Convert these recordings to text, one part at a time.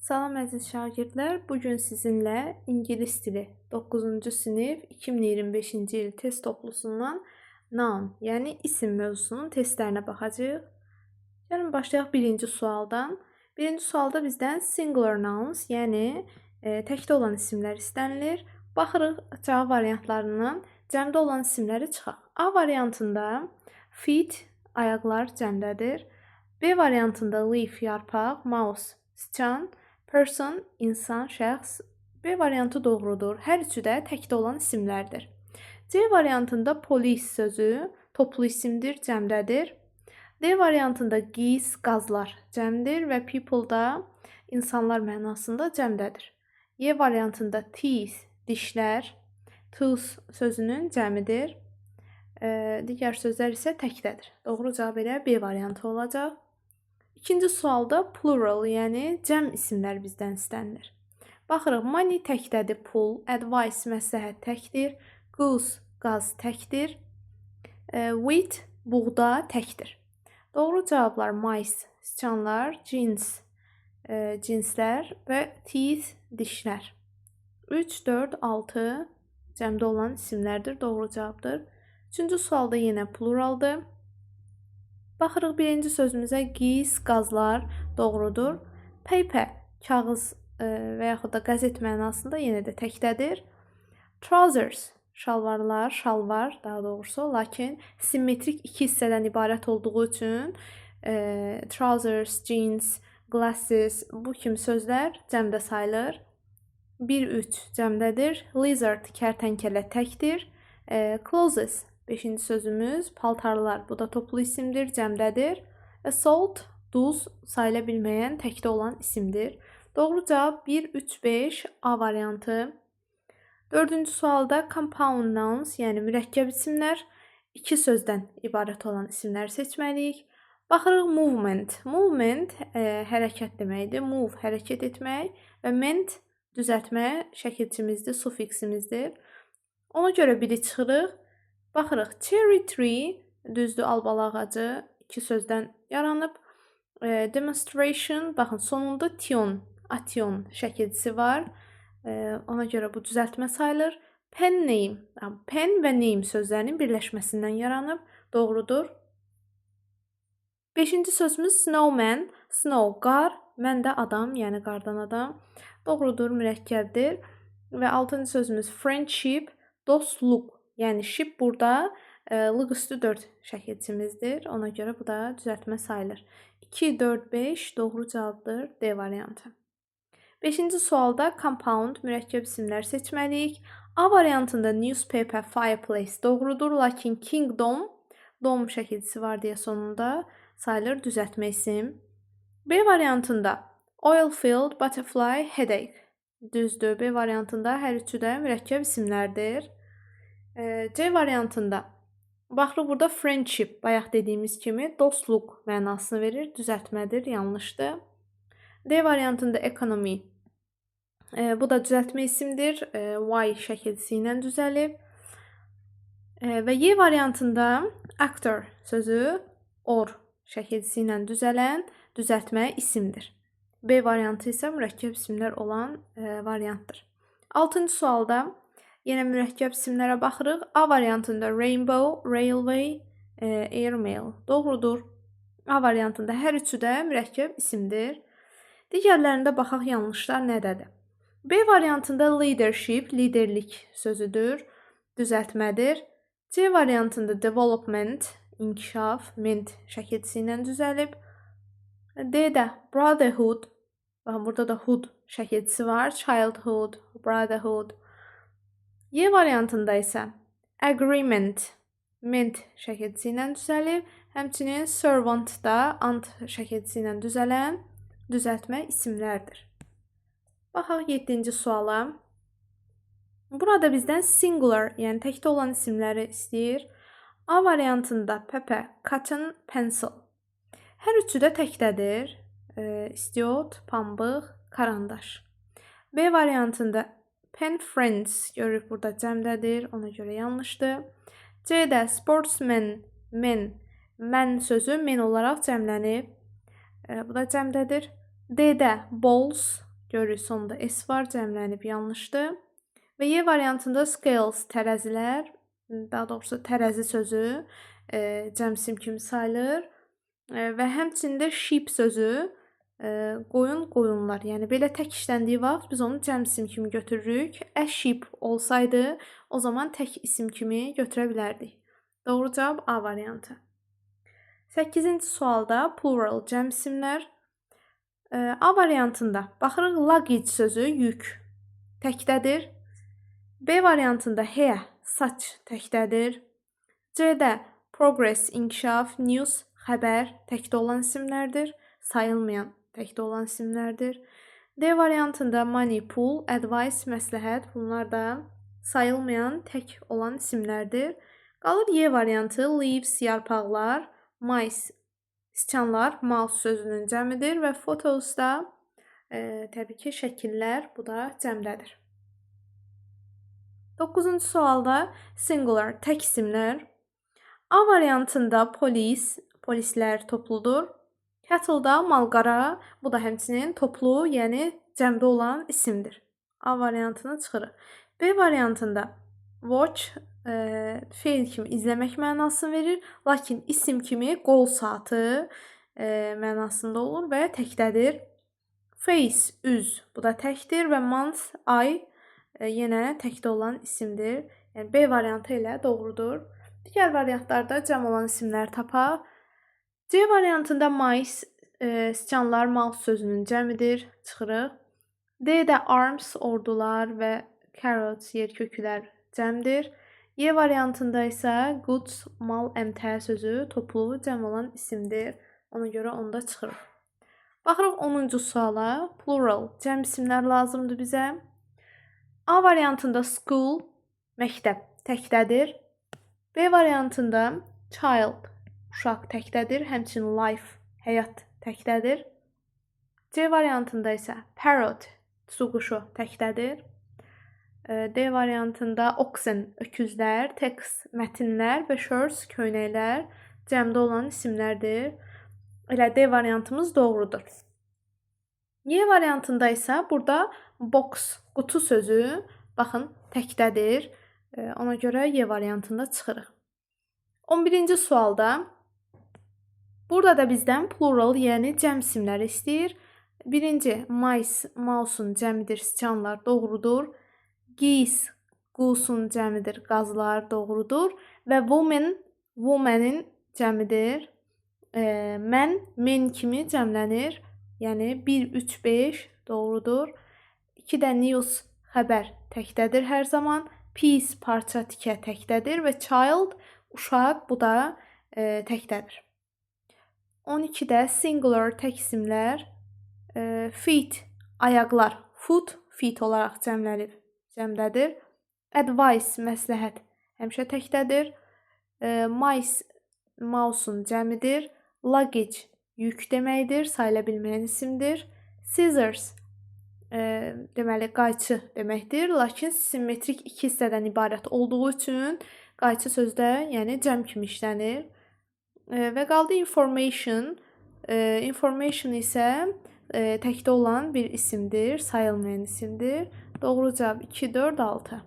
Salam əziz şagirdlər, bugün sizinlə ingilis dili 9-cu sinif 2025-ci il test toplusundan noun, yəni isim mövzusunun testlərinə baxacağıq. Gəlin başlayaq birinci sualdan. Birinci sualda bizdən singular nouns, yəni təkdə olan isimlər istənilir. Baxırıq cavab variantlarından cəmdə olan isimləri çıxaq. A variantında feet, ayaqlar cəmdədir. B variantında leaf, yarpaq, mouse, siçan, person, insan, şəxs. B variantı doğrudur. Hər üçü də təkdə olan isimlərdir. C variantında police sözü toplu isimdir, cəmdədir. D variantında geese, qazlar cəmdir və people da insanlar mənasında cəmdədir. Y variantında teeth, dişlər, tooth sözünün cəmidir. Digər sözlər isə təkdədir. Doğru cavab elə B variantı olacaq. İkinci sualda plural, yəni cəm isimlər bizdən istənilir. Baxırıq, money təkdədir, pul, advice, məsləhət təkdir, goose, qaz təkdir, wheat, buğda təkdir. Doğru cavablar mice, siçanlar, jeans, cinslər və teeth, dişlər. 3, 4, 6 cəmdə olan isimlərdir, doğru cavabdır. Üçüncü sualda yenə pluraldır. Baxırıq birinci sözümüzə geese, qazlar doğrudur. Paper, kağız və yaxud da qəzet mənasında yenə də təkdədir. Trousers, şalvarlar, şalvar daha doğrusu, lakin simmetrik iki hissədən ibarət olduğu üçün trousers, jeans, glasses bu kimi sözlər cəmdə sayılır. 1-3 cəmdədir. Lizard, kərtənkələ təkdir. Clothes, 5-ci sözümüz paltarlar. Bu da toplu isimdir, cəmdədir. Salt, duz sayıla bilməyən təkdə olan isimdir. Doğru cavab 1, 3, 5 A variantı. Dördüncü sualda compound nouns, yəni mürəkkəb isimlər, iki sözdən ibarət olan isimləri seçməliyik. Baxırıq movement. Movement hərəkət deməkdir. Move, hərəkət etmək və ment düzəltmə şəkilçimizdir, sufiksimizdir. Ona görə biri çıxırıq. Baxırıq, cherry tree, düzdür, albalı ağacı iki sözdən yaranıb. Demonstration, baxın, sonunda tion, ation şəkilçisi var. Ona görə bu düzəltmə sayılır. Pen name, pen və name sözlərinin birləşməsindən yaranıb. Doğrudur. 5-ci sözümüz snowman, snow, qar, mən də adam, yəni qardan adam. Doğrudur, mürəkkəbdir. Və 6-cı sözümüz friendship, dostluq. Yəni ship burada lıq üstü 4 şəkilçimizdir. Ona görə bu da düzəltmə sayılır. 2, 4, 5 doğru cavabdır. D variantı. 5-ci sualda compound, mürəkkəb isimlər seçməliyik. A variantında newspaper, fireplace doğrudur. Lakin kingdom, dom şəkilçisi var deyə sonunda sayılır düzəltmə isim. B variantında oil field, butterfly, headache. Düzdür. B variantında hər üçü də mürəkkəb isimlərdir. C variantında baxırıq burada friendship, bayaq dediyimiz kimi dostluq mənasını verir, düzəltmədir, yanlışdır. D variantında economy, bu da düzəltmə isimdir, Y şəkilçisi ilə düzəlib. Və Y variantında actor sözü or şəkilçisi ilə düzələn düzəltmə isimdir. B variantı isə mürəkkəb isimlər olan variantdır. 6-cı sualda yenə mürəkkəb isimlərə baxırıq. A variantında rainbow, railway, airmail doğrudur. A variantında hər üçü də mürəkkəb isimdir. Digərlərində baxaq yanlışlar nədədir? B variantında leadership, liderlik sözüdür, düzəltmədir. C variantında development, inkişaf, ment şəkilçisi ilə düzəlib. D-də brotherhood, baxın burada da hood şəkilçisi var, childhood, brotherhood. Y variantında isə agreement, ment şəkilçisi ilə düzəlib. Həmçinin servant da ant şəkilçisi ilə düzələn düzəltmə isimlərdir. Baxaq 7-ci suala. Burada bizdən singular, yəni təkdə olan isimləri istəyir. A variantında pepper, cotton, pencil. Hər üçü də təkdədir. İstiot, pambıq, karandaş. B variantında pen friends, görürük burada cəmdədir, ona görə yanlışdır. C-də sportsman, men, mən sözü men olaraq cəmlənib. Bu da cəmdədir. D-də balls, Görürük sonunda S var, cəmlənib yanlışdır. Və Y variantında scales tərəzilər, daha doğrusu tərəzi sözü cəm isim kimi sayılır. Və həmçində sheep sözü qoyun, qoyunlar. Yəni belə tək işləndiyi vaxt biz onu cəm isim kimi götürürük. A sheep olsaydı, o zaman tək isim kimi götürə bilərdik. Doğru cavab A variantı. 8-ci sualda plural cəm isimlər. A variantında baxırıq luggage sözü yük təkdədir. B variantında hair saç təkdədir. C-də progress inkişaf, news xəbər təkdə olan isimlərdir. Sayılmayan təkdə olan isimlərdir. D variantında money, pul, advice, məsləhət bunlar da sayılmayan tək olan isimlərdir. Qalır Y variantı leaves yarpaqlar, mice siçanlar, mouse sözünün cəmidir və photos da təbii ki şəkillər bu da cəmdədir. 9-cu sualda singular tək isimlər. A variantında polislər topludur. Cattle-da malqara, bu da həmçinin toplu, yəni cəmdə olan isimdir. A variantını çıxırıq. B variantında watch feil kimi izləmək mənasını verir, lakin isim kimi qol saatı mənasında olur və təkdədir. Face üz, bu da təkdir və month ay yenə təkdə olan isimdir. Yəni B variantı ilə doğrudur. Digər variantlarda cəm olan isimlər tapaq. C variantında mice siçanlar, mouse sözünün cəmidir. Çıxırıq. D-də arms ordular və carrots yerkökülər cəmdir. Y variantında isə goods mal, əmtə sözü toplu cəm olan isimdir. Ona görə onda çıxırıq. Baxırıq 10-cu suala. Plural cəm isimlər lazımdır bizə. A variantında school məktəb təkdədir. B variantında child uşaq təkdədir, həmçinin life həyat təkdədir. C variantında isə parrot tutuquşu təkdədir. D variantında oxen öküzlər, text mətnlər və shirts köynəklər cəmdə olan isimlərdir. Elə D variantımız doğrudur. Y variantında isə burada box qutu sözü baxın təkdədir. Ona görə Y variantında çıxırıq. 11-ci sualda burada da bizdən plural, yəni cəm isimləri istəyir. Birinci mice, mouse'un cəmidir, siçanlar doğrudur. Geese, goose'un cəmidir, qazlar doğrudur. Və woman, woman'in cəmidir. Mən, men kimi cəmlənir. Yəni 1, 3, 5 doğrudur. 2-də news, xəbər təkdədir hər zaman. Piece, parça, tikə təkdədir və child, uşaq, bu da təkdədir. 12-də singular tək isimlər. Feet, ayaqlar, foot, feet olaraq cəmlənib, cəmdədir. Advice, məsləhət, həmişə təkdədir. Mice, mouse'un cəmidir. Luggage, yük deməkdir, sayıla bilməyən isimdir. Scissors, deməli qayçı deməkdir, lakin simmetrik iki hissədən ibarət olduğu üçün qayçı sözdə, yəni cəm kimi işlənir. Və qaldı information. Information isə təkdə olan bir isimdir, sayılmayan isimdir. Doğru cavab 2, 4, 6.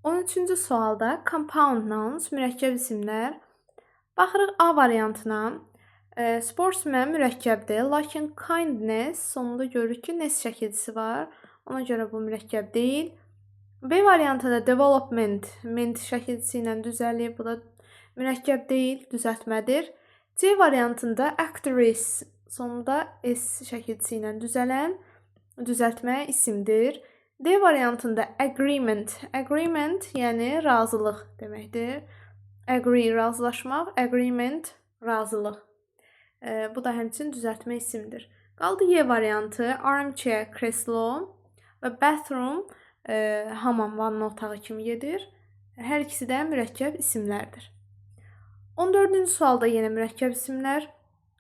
13-cü sualda compound nouns, mürəkkəb isimlər. Baxırıq A variantına. Sportsman mürəkkəbdir, lakin kindness sonunda görürük ki, ness şəkilçisi var. Ona görə bu mürəkkəb deyil. B variantında development, ment şəkilçisi ilə düzəlib, bu da mürəkkəb deyil, düzəltmədir. C variantında actress, sonunda S şəkilçisi ilə düzəltmə isimdir. D variantında agreement, agreement yəni razılıq deməkdir. Agree, razılaşmaq, agreement, razılıq. Bu da həmçinin düzəltmə isimdir. Qaldı Y variantı, armchair, kreslo və bathroom, hamam, vanna otağı kimi gedir. Hər ikisi də mürəkkəb isimlərdir. 14-cü sualda yenə mürəkkəb isimlər.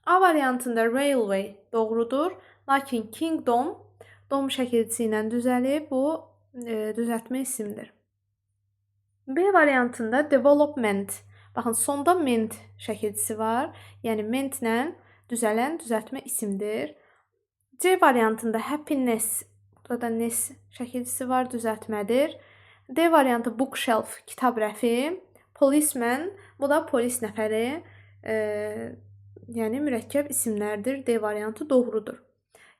A variantında railway doğrudur, lakin kingdom, dom şəkilçisi ilə düzəlib, bu düzəltmə isimdir. B variantında development, baxın sonda ment şəkilçisi var, yəni mentlə düzələn düzəltmə isimdir. C variantında happiness, burada da ness şəkilçisi var, düzəltmədir. D variantı bookshelf, kitab rəfi. Policeman, bu da polis nəfəri. Yəni mürəkkəb isimlərdir. D variantı doğrudur.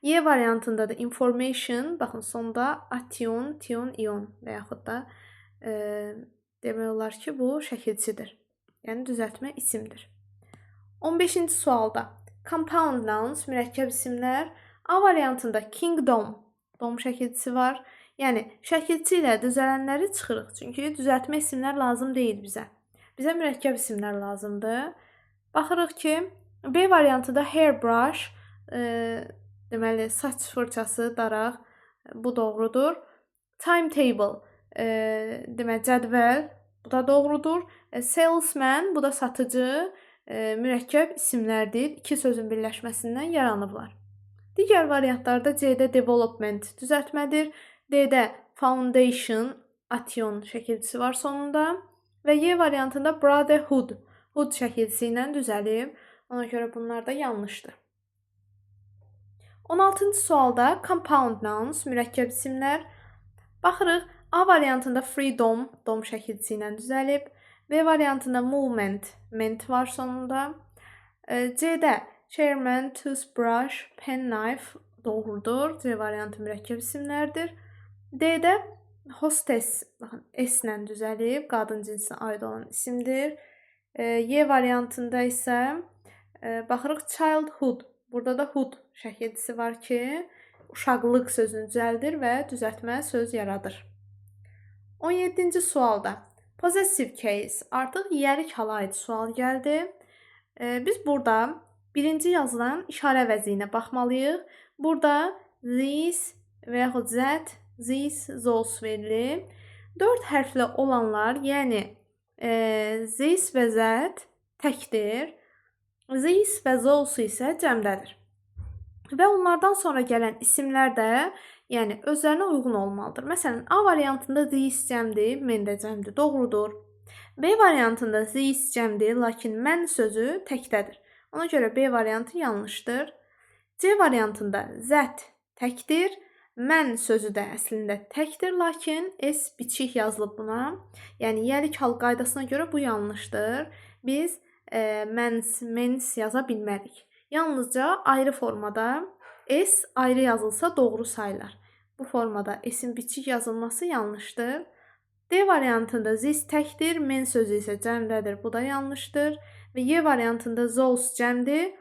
Y variantında da information, baxın sonda ation, tion, ion və yaxud da demək olar ki, bu şəkilçidir. Yəni düzəltmə isimdir. 15-ci sualda compound nouns, mürəkkəb isimlər. A variantında kingdom, dom şəkilçisi var. Yəni şəkilçi ilə düzələnləri çıxırıq. Çünki düzəltmə isimlər lazım deyil bizə. Bizə mürəkkəb isimlər lazımdır. Baxırıq ki, B variantında hairbrush, deməli saç fırçası, daraq, bu doğrudur. Timetable, demək cədvəl, bu da doğrudur. Salesman, bu da satıcı, mürəkkəb isimlərdir. İki sözün birləşməsindən yaranıblar. Digər variantlarda C-də development düzəltmədir. D-də foundation, ation şəkilçisi var sonunda. Və Y variantında brotherhood, hood şəkilçisi ilə düzəlib. Ona görə bunlar da yanlışdır. 16-cı sualda compound nouns, mürəkkəb isimlər. Baxırıq, A variantında freedom, dom şəkilçisi ilə düzəlib. B variantında movement, ment var sonunda. C-də chairman, toothbrush, penknife doğrudur. C variantı mürəkkəb isimlərdir. D-də hostess, baxın, S ilə düzəlib, qadın cinsinə aid olan isimdir. Y variantında isə baxırıq childhood, burada da hood şəkilçisi var ki, uşaqlıq sözünü düzəldir və düzəltmə söz yaradır. 17-ci sualda possessive case, artıq yərik hala aid sual gəldi. Biz burada birinci yazılan işarə vəziyinə baxmalıyıq. Burada this və yaxud that, this, those verilir. 4 hərflə olanlar, yəni this və that təkdir. This və those isə cəmdədir. Və onlardan sonra gələn isimlər də, yəni özlərinə uyğun olmalıdır. Məsələn, A variantında this cəmdir, men də cəmdir, doğrudur. B variantında this cəmdir, lakin mən sözü təkdədir. Ona görə B variantı yanlışdır. C variantında that təkdir, mən sözü də əslində təkdir, lakin S biçik yazılıb buna. Yəni yərik hal qaydasına görə bu yanlışdır. Biz mens yaza bilmərik. Yalnızca ayrı formada S ayrı yazılsa doğru sayılar. Bu formada S'in biçik yazılması yanlışdır. D variantında this təkdir, men sözü isə cəmdədir. Bu da yanlışdır. Və Y variantında those cəmdir,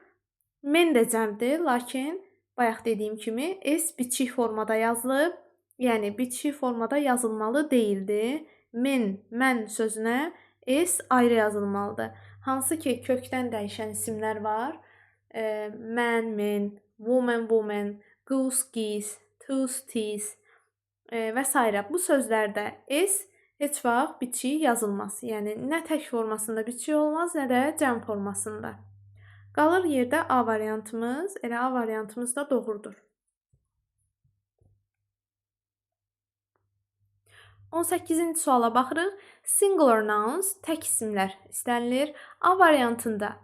men də cəmdir, lakin bayaq dediyim kimi S biçik formada yazılıb. Yəni biçik formada yazılmalı deyildi. Men, mən sözünə S ayrı yazılmalıdır. Hansı ki kökdən dəyişən isimlər var. Man, men, woman, woman, goose, geese, tooth, teeth və s. Bu sözlərdə S heç vaxt biçik yazılmaz. Yəni nə tək formasında biçik olmaz, nə də cəm formasında. Qalır yerdə A variantımız. Elə A variantımız da doğrudur. 18-ci suala baxırıq. Singular nouns, tək isimlər istənilir. A variantında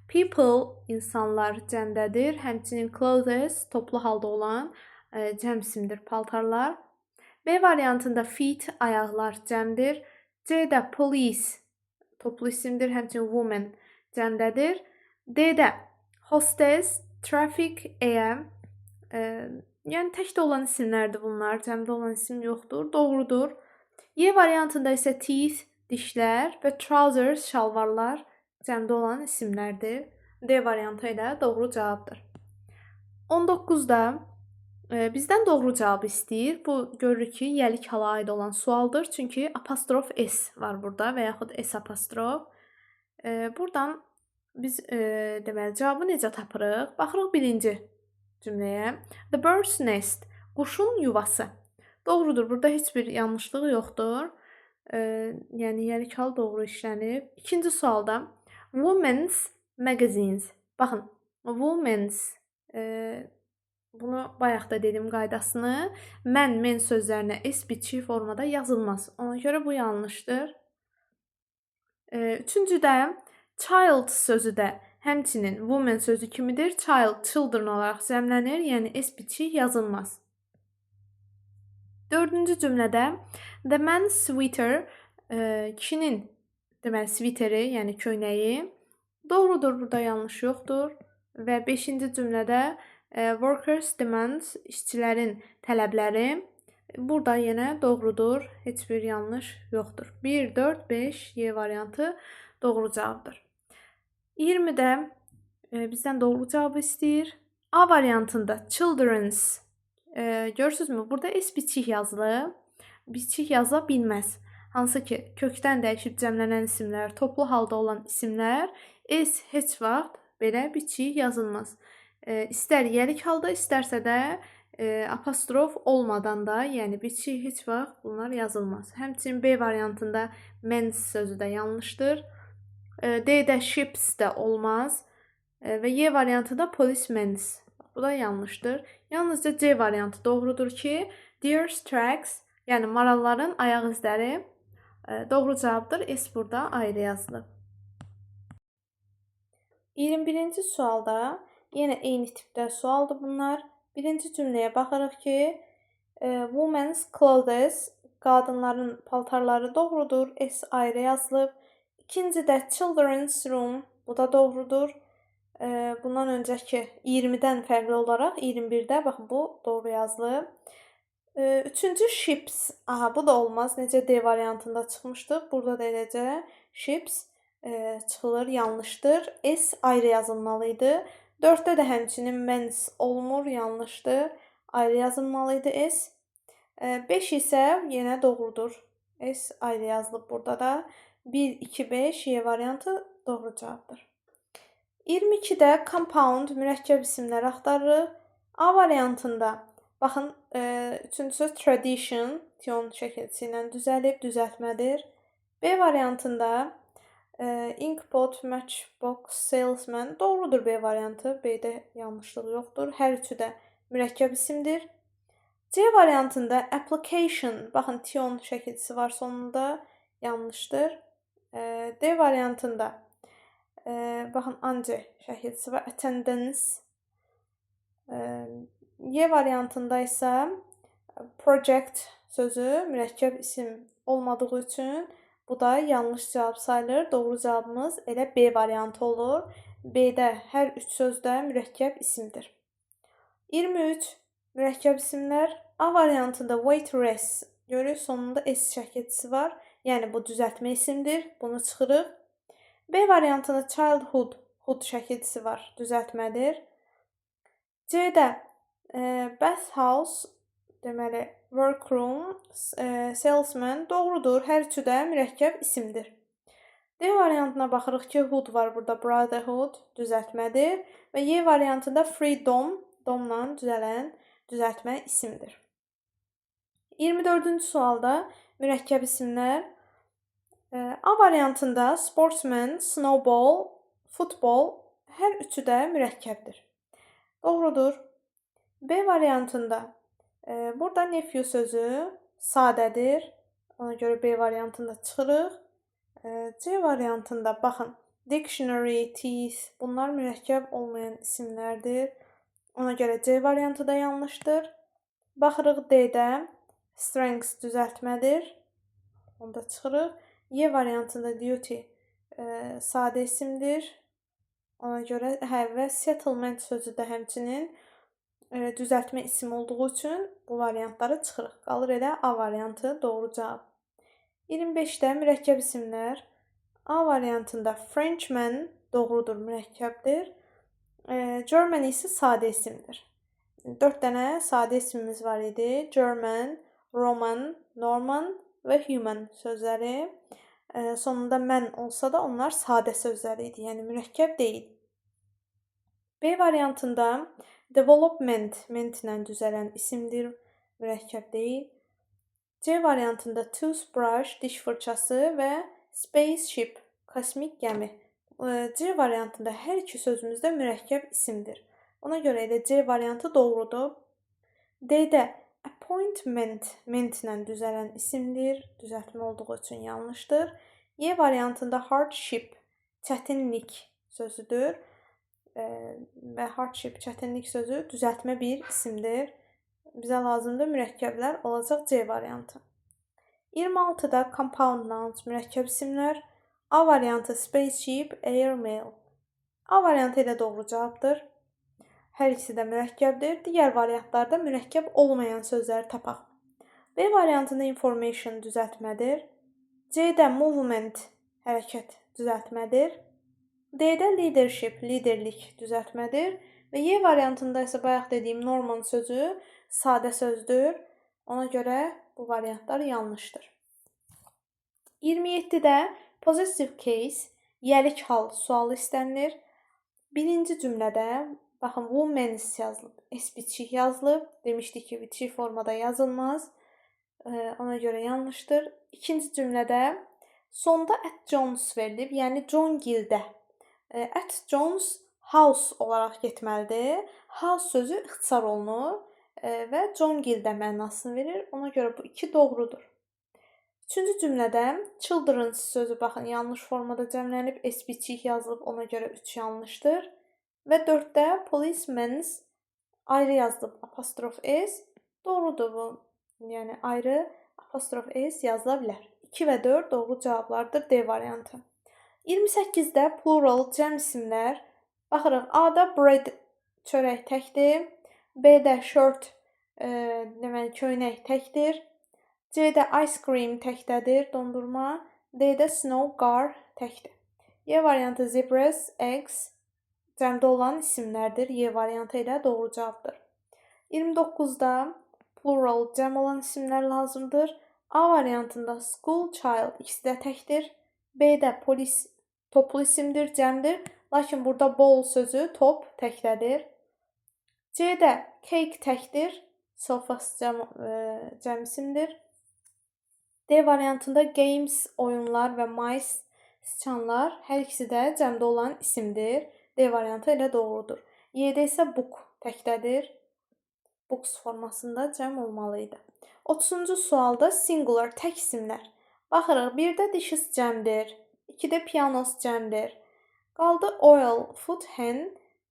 people, insanlar cəmdədir. Həmçinin clothes, toplu halda olan cəm isimdir, paltarlar. B variantında feet, ayaqlar cəmdir. C-də police, toplu isimdir. Həmçinin woman cəmdədir. D-də hostess, traffic, AM. Yəni təkdə olan isimlərdir bunlar. Cəmdə olan isim yoxdur. Doğrudur. Y variantında isə teeth, dişlər və trousers, şalvarlar cəmdə olan isimlərdir. D variantı ilə doğru cavabdır. 19-da bizdən doğru cavabı istəyir. Bu görürük ki, yəlik hala aid olan sualdır. Çünki apostrof S var burada və yaxud S apostrof. Buradan biz deməli cavabı necə tapırıq? Baxırıq birinci cümləyə. The bird's nest, quşun yuvası. Doğrudur, burada heç bir yanlışlığı yoxdur. Yəni yəlik hal doğru işlənib. İkinci sualda women's magazines. Baxın, women's bunu bayaq da dedim qaydasını. Mən, men sözlərinə S biçik formada yazılmaz. Ona görə bu yanlışdır. Üçüncüdə child sözü də Həmçinin woman sözü kimidir? Child, children olaraq cəmlənir, yəni s biçik yazılmaz. Dördüncü cümlədə the man's sweater, kişinin deməli sviteri, yəni köynəyi. Doğrudur, burada yanlış yoxdur. Və 5-ci cümlədə workers demands, işçilərin tələbləri. Burada yenə doğrudur, heç bir yanlış yoxdur. 1, 4, 5 Y variantı doğru cavabdır. 20-də bizdən doğru cavabı istəyir. A variantında children's, görürsünüzmü? Burada s biçik yazılıb. Biçik yazıla bilməz. Hansı ki, kökdən dəyişib cəmlənən isimlər, toplu halda olan isimlər s heç vaxt belə biçik yazılmaz. İstər yelik halda, istərsə də apostrof olmadan da, yəni biçik heç vaxt bunlar yazılmaz. Həmçinin B variantında men's sözü də yanlışdır. D-də ships də olmaz. Və Y variantında policemen's. Bu da yanlışdır. Yalnızca C variantı doğrudur ki, deer's tracks, yəni maralların ayaq izləri doğru cavabdır. S burada ayrı yazılıb. 21-ci sualda yenə eyni tipdə sualdır bunlar. Birinci cümləyə baxırıq ki, women's clothes, qadınların paltarları doğrudur. S ayrı yazılıb. İkincidə children's room, bu da doğrudur. Bundan öncəki 20-dən fərqli olaraq 21-də baxın bu doğru yazılıb. Üçüncü ships, aha bu da olmaz. Necə D variantında çıxmışdıq. Burada da eləcə ships çıxılır, yanlışdır. S ayrı yazılmalıydı. 4-də də həmçinin men's olmur, yanlışdır. Ayrı yazılmalıydı S. 5 isə yenə doğrudur. S ayrı yazılıb burada da. 1, 2, 5 Y variantı doğru cavabdır. 22-də compound, mürəkkəb isimlər axtarırıq. A variantında, baxın, üçüncü söz tradition, tion şəkilçisi ilə düzəlib, düzəltmədir. B variantında inkpot, matchbox, salesman doğrudur B variantı. B-də yanlışlıq yoxdur. Hər üçü də mürəkkəb isimdir. C variantında application, baxın tion şəkilçisi var sonunda, yanlışdır. D variantında baxın anci şəkilçisi var, attendance. Y variantında isə project sözü mürəkkəb isim olmadığı üçün bu da yanlış cavab sayılır. Doğru cavabımız elə B variantı olur. B-də hər üç söz də mürəkkəb isimdir. 23 mürəkkəb isimlər. A variantında waitress, görürük sonunda S şəkilçisi var. Yəni bu düzəltmə isimdir. Bunu çıxırıq. B variantında childhood, hood şəkilçisi var. Düzəltmədir. C-də bathhouse, deməli workroom, salesman doğrudur. Hər üçü də mürəkkəb isimdir. D variantına baxırıq ki, hood var burada, brotherhood düzəltmədir. Və Y variantında freedom, domla düzələn düzəltmə isimdir. 24-cü sualda mürəkkəb isimlər. A variantında sportsman, snowball, futbol hər üçü də mürəkkəbdir. Doğrudur. B variantında burada nephew sözü sadədir. Ona görə B variantında çıxırıq. C variantında baxın, dictionary, teeth bunlar mürəkkəb olmayan isimlərdir. Ona görə C variantı da yanlışdır. Baxırıq D-də strength düzəltmədir. Onda çıxırıq. Y variantında duty sadə isimdir. Ona görə və settlement sözü də həmçinin düzəltmə isim olduğu üçün bu variantları çıxırıq. Qalır elə A variantı doğru cavab. 25-də mürəkkəb isimlər. A variantında Frenchman doğrudur, mürəkkəbdir. German isə sadə isimdir. 4 dənə sadə ismimiz var idi. German, Roman, Norman və human sözləri. Sonunda mən olsa da onlar sadə sözləri idi, yəni mürəkkəb deyil. B variantında development, mentlə düzələn isimdir, mürəkkəb deyil. C variantında toothbrush, diş fırçası və spaceship, kosmik gəmi. C variantında hər iki sözümüz də mürəkkəb isimdir. Ona görə elə C variantı doğrudur. D-də appointment, mentlə düzələn isimdir, düzəltmə olduğu üçün yanlışdır. Y variantında hardship, çətinlik sözüdür. və hardship, çətinlik sözü düzəltmə bir isimdir. Bizə lazımdır mürəkkəblər olacaq C variantı. 26-da compound nouns mürəkkəb isimlər. A variantı spaceship, airmail. A variantı ilə doğru cavabdır. Hər ikisi də mürəkkəbdir. Digər variantlarda mürəkkəb olmayan sözləri tapaq. B variantında information düzəltmədir. C-də movement hərəkət düzəltmədir. D-də leadership liderlik düzəltmədir. Və Y variantında isə bayaq dediyim Norman sözü sadə sözdür. Ona görə bu variantlar yanlışdır. 27-də possessive case yəlik hal sualı istənilir. Birinci cümlədə baxın, women's yazılıb, s-biçik yazılıb. Demişdik ki, biçik formada yazılmaz. Ona görə yanlışdır. İkinci cümlədə sonda at Jones verilib, yəni John Gildə. At Jones house olaraq getməlidir. House sözü ixtisar olunur və John Gildə mənasını verir. Ona görə bu iki doğrudur. Üçüncü cümlədə children's sözü baxın, yanlış formada cəmlənib, s-biçik yazılıb. Ona görə 3 yanlışdır. Və 4-də policeman's ayrı yazılıb, apostrof s. Doğrudur bu. Yəni ayrı apostrof s yazıla bilər. 2 və 4 doğru cavablardır D variantı. 28-də plural cəm isimlər. Baxırıq, A-da bread çörək təkdir. B-də shirt deməli köynək təkdir. C-də ice cream təkdədir, dondurma. D-də snow qar təkdir. Y variantı zebras, eggs cəmdə olan isimlərdir. Y variantı ilə doğru cavabdır. 29-da plural cəm olan isimlər lazımdır. A variantında school child ikisi də təkdir. B-də polis toplu isimdir, cəmdir. Lakin burada bowl sözü top təkdədir. C-də cake təkdir. Sofas cəm isimdir. D variantında games oyunlar və mice siçanlar hər ikisi də cəmdə olan isimdir. D variantı ilə doğrudur. Y-də isə book təkdədir. Books formasında cəm olmalı idi. 30-cu sualda singular tək isimlər. Baxırıq, 1-də dishes cəmdir, 2-də pianos cəmdir. Qaldı oil, food, hen,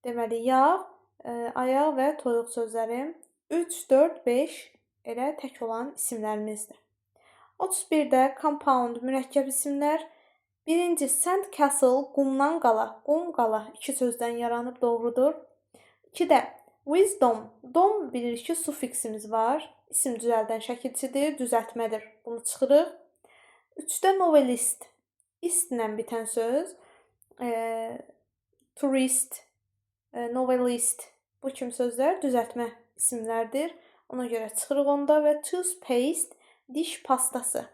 deməli yağ, ayaq və toyuq sözləri. 3, 4, 5 elə tək olan isimlərimizdir. 31-də compound mürəkkəb isimlər. Birinci sandcastle qumdan qala, qum qala 2 sözdən yaranıb, doğrudur. 2-də wisdom, dom bilirik ki, sufiksimiz var. İsim düzəldən şəkilçidir, düzəltmədir. Bunu çıxırıq. 3-də novelist, istlə bitən söz. Tourist, novelist bu kimi sözlər düzəltmə isimlərdir. Ona görə çıxırıq onda və toothpaste, diş pastası.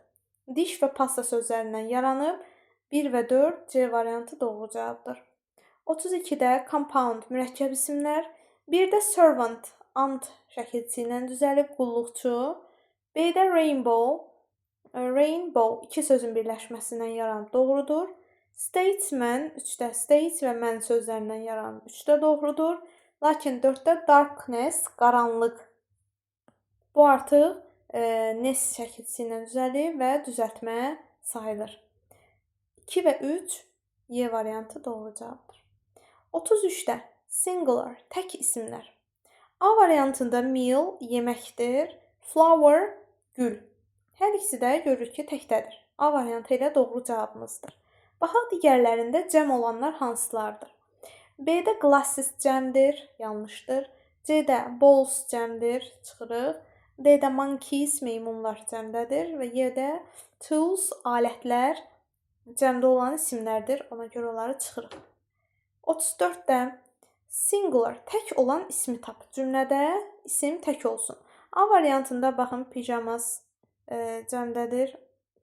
Diş və pasta sözlərindən yaranıb. 1 və 4 C variantı doğru cavabdır. 32-də compound mürəkkəb isimlər. 1-də servant, ant şəkilçisi ilə düzəlib, qulluqçu. B-də rainbow, rainbow 2 sözün birləşməsindən yaranıb, doğrudur. Statesman, 3-də state və man sözlərindən yaranıb, 3-də doğrudur. Lakin 4-də darkness, qaranlıq. Bu artıq ness şəkilçisi ilə düzəlib və düzəltmə sayılır. 2 və 3 Y variantı doğru cavabdır. 33-də singular, tək isimlər. A variantında meal, yeməkdir. Flower, gül. Hər ikisi də görürük ki, təkdədir. A variantı ilə doğru cavabımızdır. Baxaq digərlərində cəm olanlar hansılardır? B-də glasses cəmdir, yanlışdır. C-də balls cəmdir, çıxırıq. D-də monkeys, meymunlar cəmdədir və Y-də tools, alətlər cəmdə olan isimlərdir. Ona görə onları çıxırıq. 34-də singular, tək olan ismi tap. Cümlədə isim tək olsun. A variantında baxın, pijamas cəmdədir.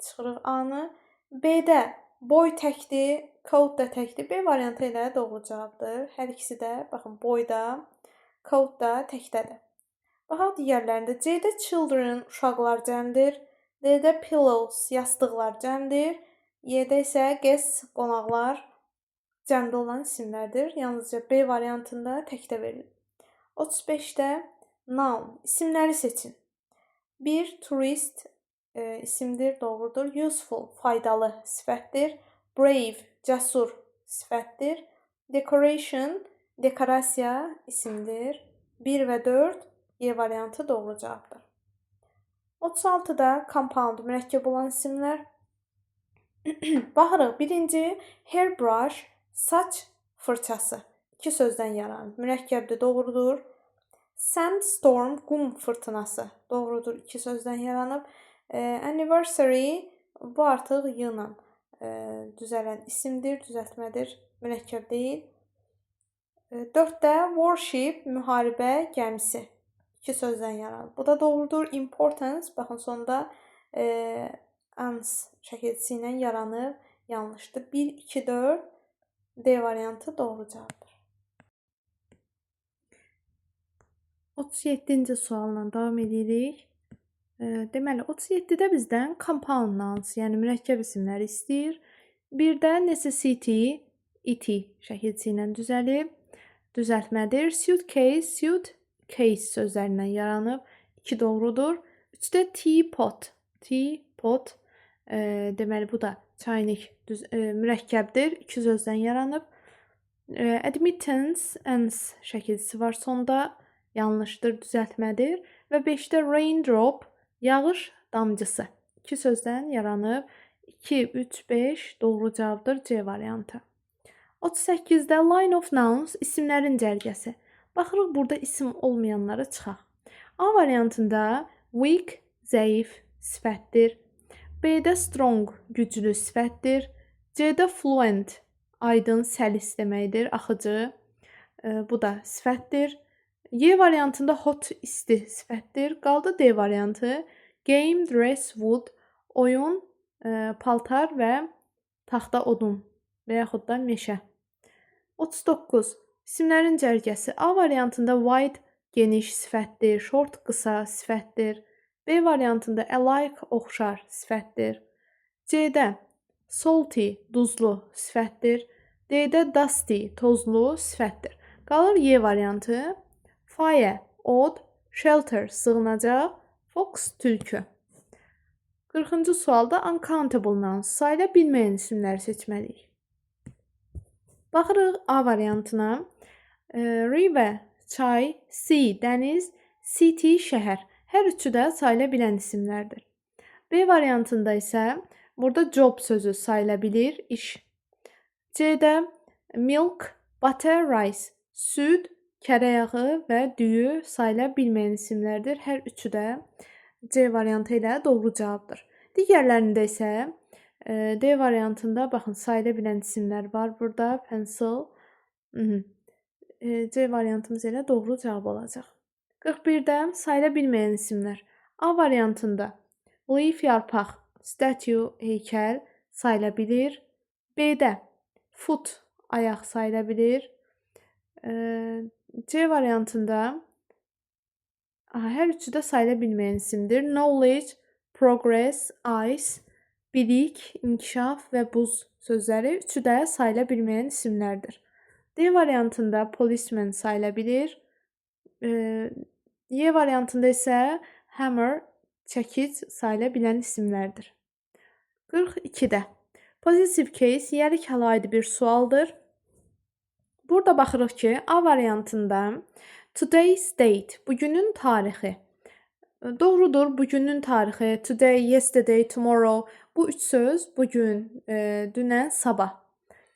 Çıxırıq A-nı. B-də boy təkdir, coat da təkdir. B variantı ilə doğru cavabdır. Hər ikisi də, baxın, boy da, coat da təkdədir. Baxaq digərlərində. C-də children, uşaqlar cəmdir. D-də pillows, yastıqlar cəmdir. Y-də isə guests, qonaqlar cəmdə olan isimlərdir. Yalnızca B variantında təkdə verilir. 35-də noun, isimləri seçin. 1. Tourist isimdir, doğrudur. Useful, faydalı sifətdir. Brave, cəsur sifətdir. Decoration, Dekorasiya isimdir. 1 və 4 Y variantı doğru cavabdır. 36-da compound mürəkkəb olan isimlər. Baxırıq. Birinci hairbrush saç fırçası. 2 sözdən yaranır. Mürəkkəbdir, doğrudur. Sandstorm qum fırtınası. Doğrudur, 2 sözdən yaranıb. Anniversary bu artıq y ilə düzələn isimdir, düzəltmədir, mürəkkəb deyil. 4-də warship müharibə gəmisi. 2 sözdən yaranıb. Bu da doğrudur. Importance baxın sonda ans şəkilçisi ilə yaranıb. Yanlışdır. 1, 2, 4 D variantı doğru cavabdır. 37-ci sualla davam edirik. Deməli, 37-də bizdən compound nouns, yəni mürəkkəb isimləri istəyir. Bir də necessity, it şəkilçisi ilə düzəlib. Düzəltmədir. Suitcase sözlərindən yaranıb. 2 doğrudur. 3-də teapot. Deməli, bu da çaynik mürəkkəbdir. 2 sözdən yaranıb. Admittance, şəkilçisi var sonda. Yanlışdır, düzəltmədir. Və 5-də raindrop, yağış damcısı. 2 sözdən yaranıb. 2, 3, 5 doğru cavabdır C variantı. 38-də line of nouns, isimlərin cərgəsi. Baxırıq, burada isim olmayanları çıxaq. A variantında weak, zəif sifətdir. B-də strong, güclü sifətdir. C-də fluent, aydın, səlis deməkdir, axıcı. Bu da sifətdir. Y variantında hot, isti sifətdir. Qaldı D variantı. Game, dress, wood, oyun, paltar və taxta odun və yaxud da meşə. 39. İsimlərin cərgəsi. A variantında wide, geniş sifətdir. Short, qısa sifətdir. B variantında alike, oxşar sifətdir. C-də salty, duzlu sifətdir. D-də dusty, tozlu sifətdir. Qalır Y variantı. Fire, od, shelter, sığınacaq, fox, tülkü. 40-cı sualda uncountable nouns, sayıla bilməyən isimləri seçməliyik. Baxırıq A variantına. River, çay, sea, dəniz, city, şəhər. Hər üçü də sayıla bilən isimlərdir. B variantında isə burada job sözü sayıla bilir, iş. C-də milk, butter, rice, süd, kərə yağı və düyü sayıla bilməyən isimlərdir. Hər üçü də C variantı ilə doğru cavabdır. Digərlərində isə D variantında baxın sayıla bilən isimlər var burada. Pencil. C variantımız ilə doğru cavab olacaq. 41-də sayıla bilməyən isimlər. A variantında leaf, yarpaq, statue, heykəl sayıla bilir. B-də foot, ayaq sayıla bilir. C variantında hər üçü də sayıla bilməyən isimdir. Knowledge, progress, ice, bilik, inkişaf və buz sözləri üçü də sayıla bilməyən isimlərdir. D variantında policeman sayıla bilir. Y variantında isə hammer, çəkic sayıla bilən isimlərdir. 42-də possessive case yəlik hala aid bir sualdır. Burada baxırıq ki, A variantında today's date, bugünün tarixi. Doğrudur, bugünün tarixi, today, yesterday, tomorrow. Bu üç söz bugün, dünən, sabah.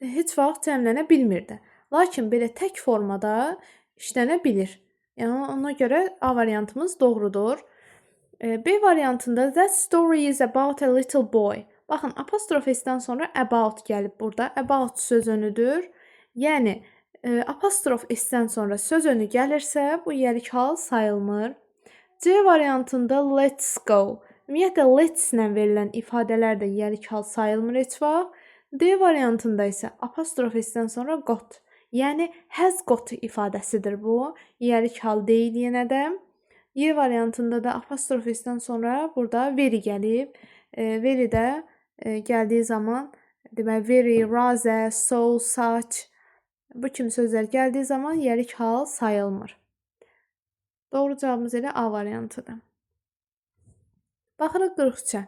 Heç vaxt cəmlənə bilmirdi. Lakin belə tək formada işlənə bilir. Yəni ona görə A variantımız doğrudur. B variantında that story is about a little boy. Baxın, apostrof S-dən sonra about gəlib burada. About söz önüdür. Yəni apostrof S-dən sonra söz önü gəlirsə, bu yəlik hal sayılmır. C variantında let's go. Ümumiyyətlə let's ilə verilən ifadələr də yəlik hal sayılmır heç vaxt. D variantında isə apostrof S-dən sonra got. Yəni has got ifadəsidir bu. Yəlik hal deyil yenə də. Y variantında da apostrof S-dən sonra burada very gəlib. Very də gəldiyi zaman demək very, rather, so, such bu kimi sözlər gəldiyi zaman yəlik hal sayılmır. Doğru cavabımız elə A variantıdır. Baxırıq 43-ə.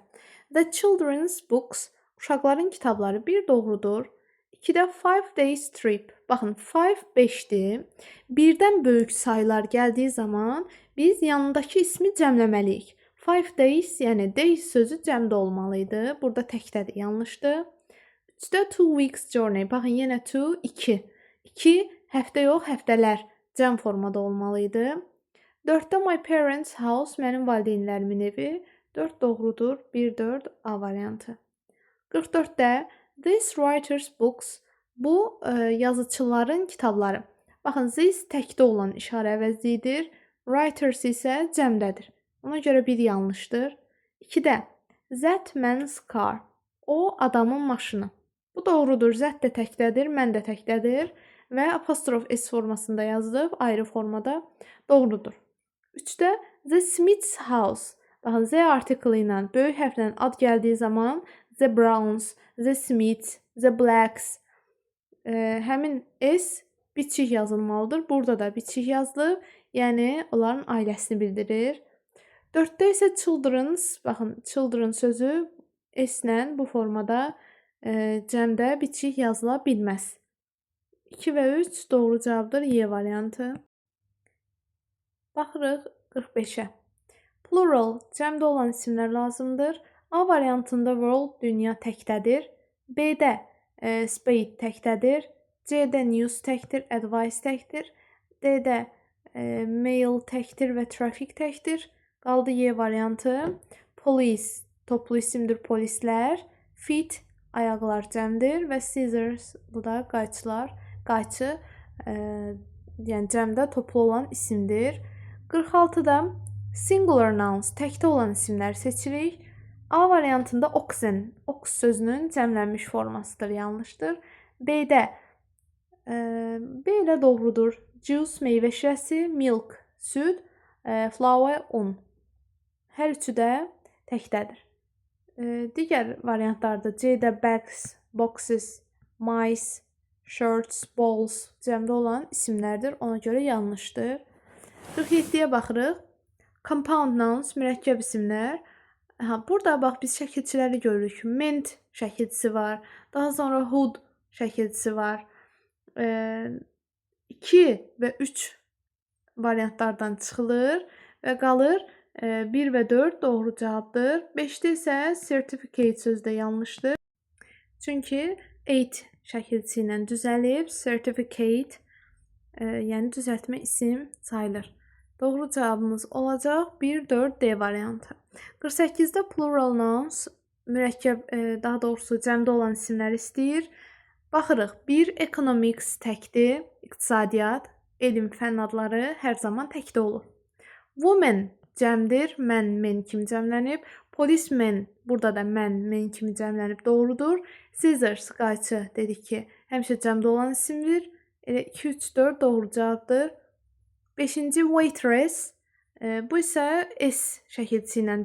The children's books, uşaqların kitabları bir doğrudur. 2-də 5 days trip. Baxın, 5 5-dir. Birdən böyük saylar gəldiyi zaman biz yanındakı ismi cəmləməliyik. 5 days, yəni days sözü cəmdə olmalı idi. Burada təkdədir, yanlışdır. 3-də 2 weeks journey. Baxın, yenə 2. 2 həftə yox, həftələr cəm formada olmalı idi. 4-də my parents house, mənim valideynlərimin evi. 4 doğrudur. 1-4 A variantı. 44-də this writer's books, bu yazıçıların kitabları. Baxın, this təkdə olan işarə əvəzliyidir. Writers isə cəmdədir. Ona görə bir yanlışdır. 2-də that man's car, o adamın maşını. Bu doğrudur. That də təkdədir, mən də təkdədir və apostrof S formasında yazılıb, ayrı formada doğrudur. 3-də the Smith's house. Baxın, Z artiklı ilə böyük hərflə ad gəldiyi zaman the Browns, the Smiths, the Blacks, həmin S biçik yazılmalıdır. Burada da biçik yazılıb, yəni onların ailəsini bildirir. 4-də isə children's, baxın, children sözü S-lə bu formada cəmdə biçik yazıla bilməz. 2 və 3 doğru cavabdır, Y variantı. Baxırıq 45-ə. Plural, cəmdə olan isimlər lazımdır. A variantında world, dünya təkdədir. B-də spade təkdədir. C-də news təkdir, advice təkdir. D-də mail təkdir və traffic təkdir. Qaldı Y variantı. Police, toplu isimdir, polislər. Feet, ayaqlar cəmdir və scissors, bu da qayçılar. Qayçı, yəni cəmdə toplu olan isimdir. 46-da singular nouns, təkdə olan isimləri seçirik. A variantında oxen, ox sözünün cəmlənmiş formasıdır, yanlışdır. B-də B ilə doğrudur. Juice, meyvə şirəsi, milk, süd, flour, un. Hər üçü də təkdədir. Digər variantlarda C-də bags, boxes, mice, shirts, balls cəmdə olan isimlərdir. Ona görə yanlışdır. 47-yə baxırıq. Compound nouns, mürəkkəb isimlər. Burada bax biz şəkilçiləri görürük. Ment şəkilçisi var. Daha sonra hood şəkilçisi var. 2 və 3 variantlardan çıxılır və qalır 1 və 4 doğru cavabdır. 5-də isə certificate sözü də yanlışdır. Çünki 8 şəkilçisi ilə düzəlib, certificate, yəni düzəltmə isim sayılır. Doğru cavabımız olacaq 1-4 D variantı. 48-də plural nouns, mürəkkəb, daha doğrusu cəmdə olan isimlər istəyir. Baxırıq, 1 economics təkdir, iqtisadiyyat, elm, fənn adları hər zaman təkdə olur. Woman cəmdir, mən, men kimi cəmlənib. Policeman, burada da mən, men kimi cəmlənib, doğrudur. Scissors, qayçı dedik ki, həmişə cəmdə olan isimdir. Elə 2, 3, 4 doğru cavabdır. 5-ci waitress, bu isə S şəkilçisi ilə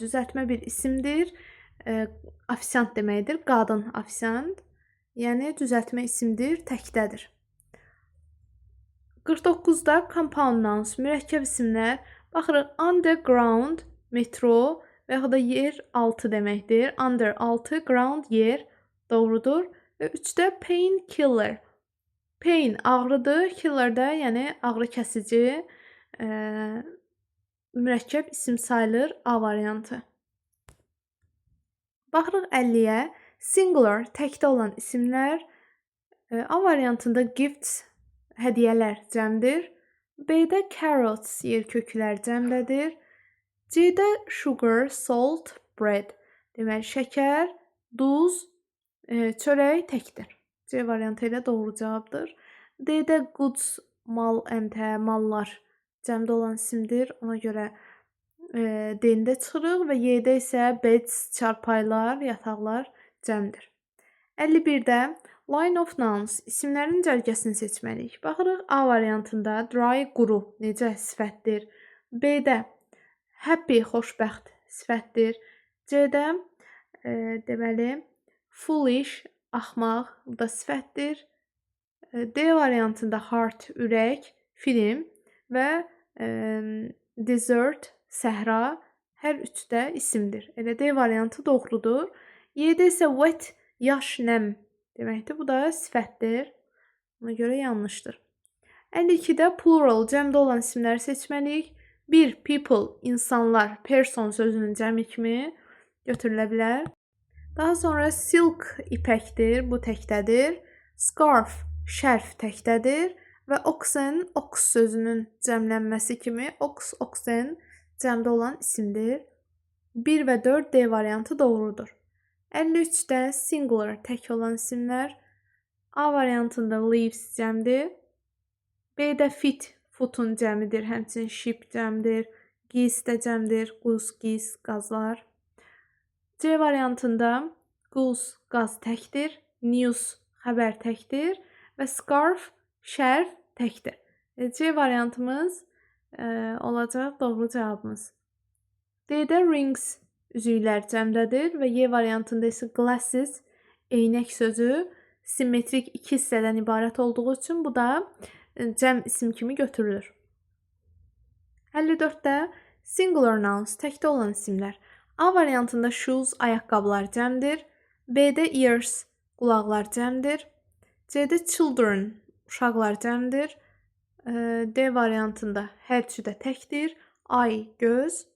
düzəltmə bir isimdir. Afisant deməkdir, qadın afisant. Yəni düzəltmə isimdir, təkdədir. 49-da compound nouns, mürəkkəb isimlər. Baxırıq, underground, metro və yaxud da yer altı deməkdir. Under altı, ground yer doğrudur. Və 3-də painkiller. Pain ağrıdır, killer də yəni ağrı kəsici, mürəkkəb isim sayılır, A variantı. Baxırıq 50-yə. Singular, təkdə olan isimlər. A variantında gifts, hədiyyələr cəmdir. B-də carrots, yer köklər cəmdədir. C-də sugar, salt, bread. Deməli, şəkər, duz, çörək təkdir. C variantı ilə doğru cavabdır. D-də goods, mal, əmtə, mallar cəmdə olan isimdir. Ona görə D-də çıxırıq və Y-də isə beds, çarpaylar, yataqlar cəmdir. 51-də line of nouns, isimlərin cərgəsini seçməliyik. Baxırıq, A variantında dry, quru, necə sifətdir. B-də happy, xoşbəxt sifətdir. C-də deməli foolish, axmaq, bu da sifətdir. D variantında heart, ürək, film və desert, səhra hər üçü də isimdir. Elə D variantı doğrudur. Y-də isə wet, yaş, nəm deməkdir. Bu da sifətdir. Ona görə yanlışdır. 52-də plural cəmdə olan isimləri seçməliyik. 1. People, insanlar, person sözünün cəmi kimi götürülə bilər. Daha sonra silk ipəkdir, bu təkdədir. Scarf, şərf təkdədir. Və oxen, ox sözünün cəmlənməsi kimi ox, oxen cəmdə olan isimdir. 1 və 4 D variantı doğrudur. 53-də singular tək olan isimlər. A variantında leaves cəmdir. B-də fit, footun cəmidir, həmçinin ship cəmdir. Geese də cəmdir, goose, geese, qazlar. C variantında goose, qaz təkdir. News, xəbər təkdir. Və scarf, şərf təkdir. C variantımız olacaq doğru cavabımız. D-də rings, üzüklər cəmdədir və Y variantında isə glasses, eynək sözü simmetrik iki hissədən ibarət olduğu üçün bu da cəm isim kimi götürülür. 54-də singular nouns, təkdə olan isimlər. A variantında shoes, ayaqqabılar cəmdir. B-də ears, qulaqlar cəmdir. C-də children, uşaqlar cəmdir. D variantında hər üçü də təkdir. Eye, göz.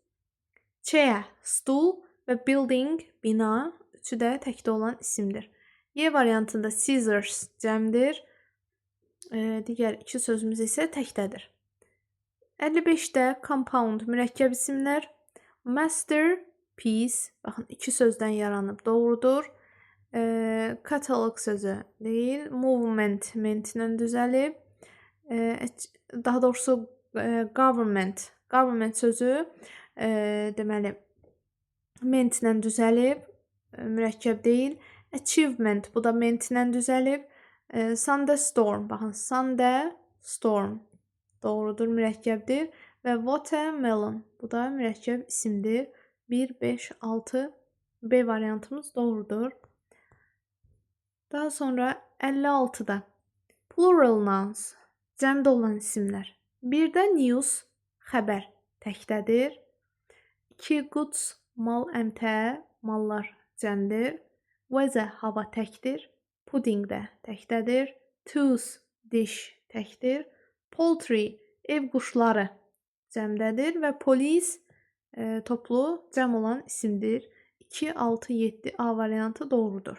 Chair, stul və building, bina, üçü də təkdə olan isimdir. Y variantında scissors cəmdir. Digər iki sözümüz isə təkdədir. 55-də compound, mürəkkəb isimlər. Masterpiece, baxın iki sözdən yaranıb, doğrudur. Catalog sözü deyil, movement, mentlə düzəlib. Daha doğrusu government sözü deməli mentlə düzəlib, mürəkkəb deyil. Achievement, bu da mentlə düzəlib. Thunderstorm, baxın, thunderstorm doğrudur, mürəkkəbdir. Və watermelon, bu da mürəkkəb isimdir. 1, 5, 6 B variantımız doğrudur. Daha sonra 56-da plural nouns, cəmdə olan isimlər. 1-də news, xəbər təkdədir. 2 goods, mal, əmtəə, mallar cəmdir. Weather, hava təkdir. Pudding də təkdədir. Tooth, diş təkdir. Poultry, ev quşları cəmdədir və police toplu cəm olan isimdir. 2, 6, 7 A variantı doğrudur.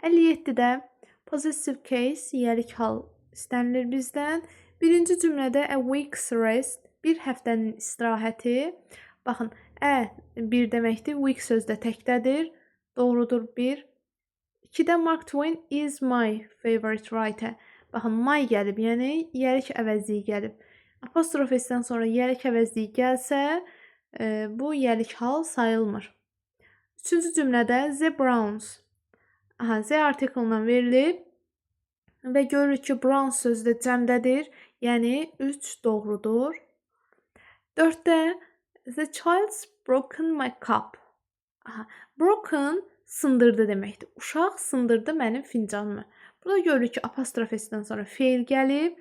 57-də possessive case, yərik hal istənilir bizdən. Birinci cümlədə a week's rest, bir həftənin istirahəti. Baxın, bir deməkdir, week sözdə təkdədir. Doğrudur 1. 2-də Mark Twain is my favorite writer. Baxın, my gəlib, yəni yərik əvəzliyi gəlib. Apostrof S-dən sonra yərik əvəzliyi gəlsə, bu yərik hal sayılmır. Üçüncü cümlədə The Browns. Z artiklından verilib və görürük ki, Browns sözü də cəmdədir, yəni 3 doğrudur. 4-də The child's broken my cup. Broken sındırdı deməkdir. Uşaq sındırdı mənim fincanımı. Burada görürük ki, apostrof S-dən sonra feil gəlib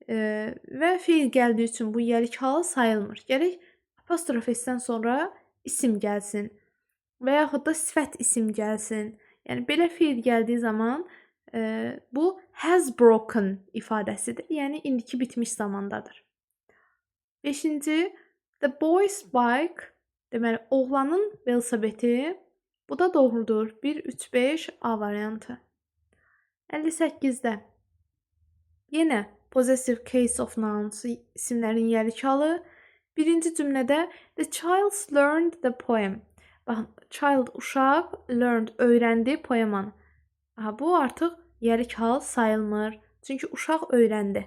və feil gəldiyi üçün bu yərik hal sayılmır. Gərək apostrof S-dən sonra isim gəlsin və yaxud da sifət isim gəlsin. Yəni, belə feil gəldiyi zaman bu has broken ifadəsidir. Yəni, indiki bitmiş zamandadır. 5-ci, the boy's bike, deməli, oğlanın velosipedi. Bu da doğrudur. 1, 3, 5 A variantı. 58-də yenə possessive case of nouns, isimlərin yərik halı. Birinci cümlədə the child learned the poem. Baxın, child uşaq, learned öyrəndi poemanı. Bu artıq yərik hal sayılmır. Çünki uşaq öyrəndi.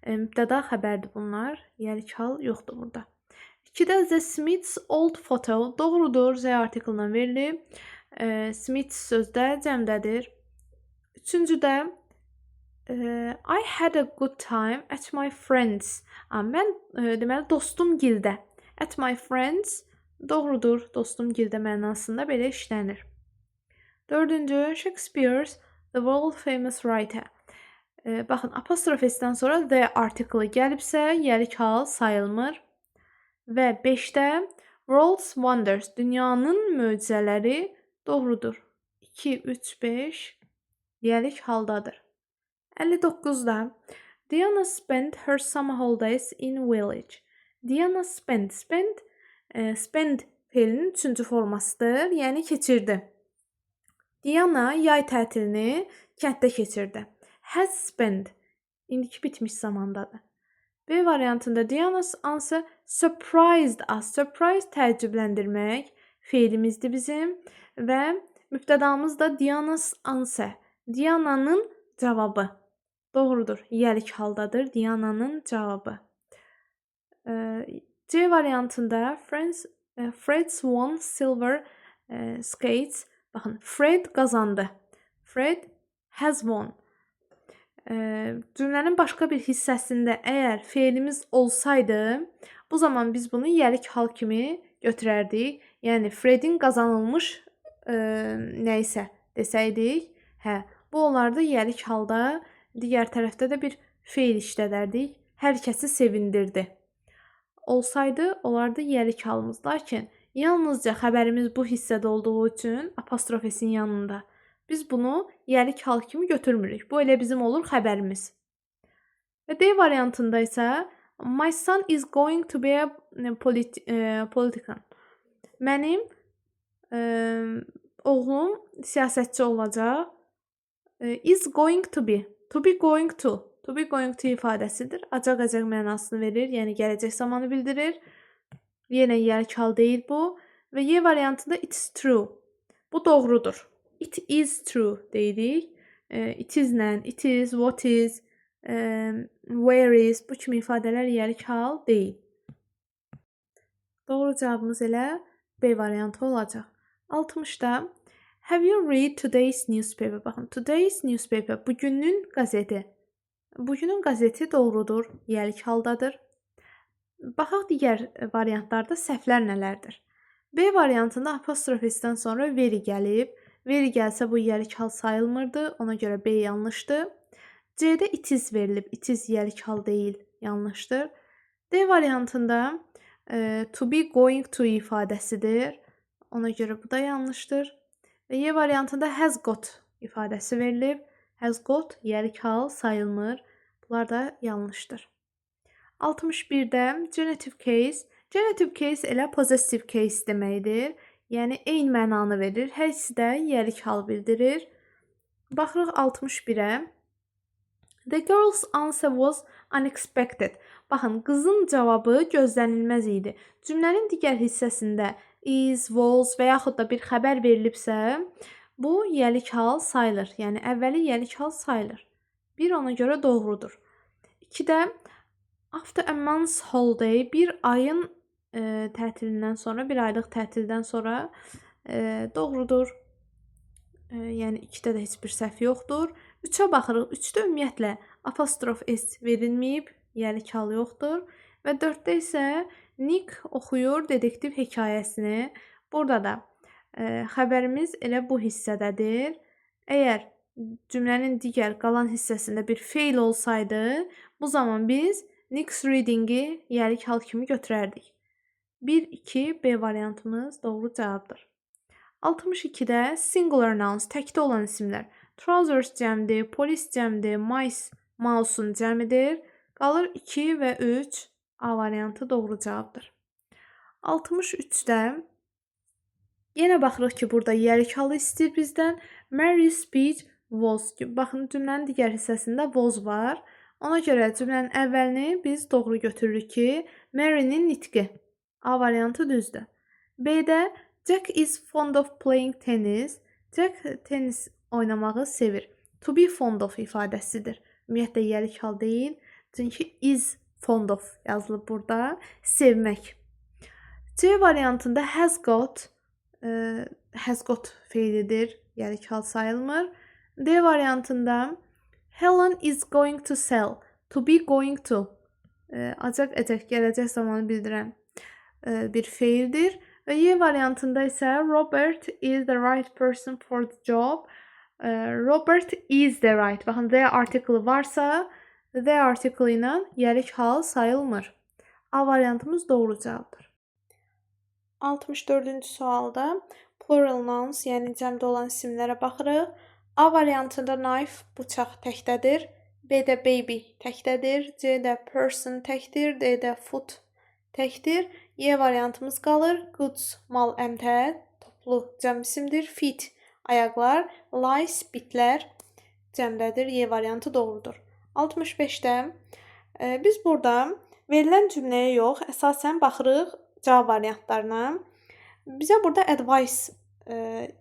Mübtəda xəbərdir bunlar. Yərik hal yoxdur burada. 2-də the Smith's old photo doğrudur. Z artiklından verilib. Smith sözdə cəmdədir. 3-cüdə I had a good time at my friends. Mən deməli dostum gildə. At my friends doğrudur. Dostum gildə mənasında belə işlənir. 4-cü Shakespeare's the world famous writer. Baxın, apostrof S-dən sonra the article gəlibsə, yərik hal sayılmır. Və 5-də World's Wonders, dünyanın möcüzələri doğrudur. 2, 3, 5 yiyəlik haldadır. 59-da Diana spent her summer holidays in village. Diana spend fe'linin üçüncü formasıdır, yəni keçirdi. Diana yay tətilini kənddə keçirdi. Has spent indiki bitmiş zamandadır. B variantında Diana's answer surprised us. Surprise təəccübləndirmək fe'limizdir bizim və mübtədamız da Diana's answer. Diana'nın cavabı. Doğrudur. Yiyəlik haldadır. Diana'nın cavabı. C variantında Fred won silver skates. Baxın, Fred qazandı. Fred has won. Cümlənin başqa bir hissəsində əgər fe'limiz olsaydı, bu zaman biz bunu yiyəlik hal kimi götürərdik. Yəni Fredin qazanılmış nəysə desəydik, bu olardı yiyəlik halda. Digər tərəfdə də bir fe'l işlədərdik. Hər kəsi sevindirdi. Olsaydı, olardı yiyəlik halımız. Lakin yalnızca xəbərimiz bu hissədə olduğu üçün apostrof s-in yanında biz bunu yiyəlik hal kimi götürmürük. Bu elə bizim olur xəbərimiz. Və D variantında isə My son is going to be a politician. Mənim oğlum siyasətçi olacaq. Is going to be. To be going to. To be going to ifadəsidir. Acaq-acaq mənasını verir, yəni gələcək zamanı bildirir. Yenə yiyəlik hal deyil bu. Və Y variantında it's true. Bu doğrudur. It is true deyirik. It is-lə, it is, what is, where is bu kimi ifadələr yiyəlik hal deyil. Doğru cavabımız elə B variantı olacaq. 60-da Have you read today's newspaper? Baxın, today's newspaper bugünün qəzeti. Bugünün qəzeti doğrudur, yiyəlik haldadır. Baxaq digər variantlarda səhvlər nələrdir? B variantında apostrof s-dən sonra very gəlib. Very gəlsə bu yiyəlik hal sayılmırdı, ona görə B yanlışdır. C-də it is verilib, it is yiyəlik hal deyil, yanlışdır. D variantında to be going to ifadəsidir, ona görə bu da yanlışdır. Və Y variantında has got ifadəsi verilib. Has got yiyəlik hal sayılmır. Bunlar da yanlışdır. 61-də genitive case. Genitive case elə possessive case deməkdir. Yəni eyni mənanı verir. Hər ikisi də yiyəlik hal bildirir. Baxırıq 61-ə. The girl's answer was unexpected. Baxın, qızın cavabı gözlənilməz idi. Cümlənin digər hissəsində is, was və yaxud da bir xəbər verilibsə, bu yiyəlik hal sayılır. Yəni əvvəli yiyəlik hal sayılır. Bir ona görə doğrudur. 2-də after a month's holiday, bir ayın tətilindən sonra, bir aylıq tətildən sonra doğrudur. Yəni 2-də də heç bir səhv yoxdur. 3-ə baxırıq. 3-də ümumiyyətlə apostrof s verilməyib, yiyəlik hal yoxdur. Və 4-də isə Nick oxuyur detektiv hekayəsini. Burada da xəbərimiz elə bu hissədədir. Əgər cümlənin digər qalan hissəsində bir fe'l olsaydı, bu zaman biz Nick's reading-i yiyəlik hal kimi götürərdik. 1-2 B variantımız doğru cavabdır. 62-də singular nouns, təkdə olan isimlər. Trousers cəmdir, polis cəmdir, mice, mouse'un cəmidir. Qalır 2 və 3. A variantı doğru cavabdır. 63-də yenə baxırıq ki, burada yiyəlik halı istəyir bizdən. Mary's speech was. Baxın, cümlənin digər hissəsində was var. Ona görə cümlənin əvvəlini biz doğru götürürük ki, Mary'nin nitqi. A variantı düzdür. B-də Jack is fond of playing tennis. Jack tenis oynamağı sevir. To be fond of ifadəsidir. Ümumiyyətlə yiyəlik hal deyil. Çünki is fond of yazılıb burada. Sevmək. C variantında has got fe'lidir. Yiyəlik hal sayılmır. D variantında Helen is going to sell. To be going to. Acaq-əcək gələcək zamanı bildirən bir fe'ldir. Və Y variantında isə Robert is the right person for the job. Robert is the right. Baxın, the article varsa, the article ilə yiyəlik hal sayılmır. A variantımız doğru cavabdır. 64-cü sualda plural nouns, yəni cəmdə olan isimlərə baxırıq. A variantında knife, bıçaq təkdədir. B-də baby təkdədir. C-də person təkdir. D-də foot təkdir. Y variantımız qalır. Goods, mal, əmtə, toplu cəm isimdir. Feet, ayaqlar. Lice, bitlər cəmdədir. Y variantı doğrudur. 65-də biz burada verilən cümləyə yox, əsasən baxırıq cavab variantlarına. Bizə burada advice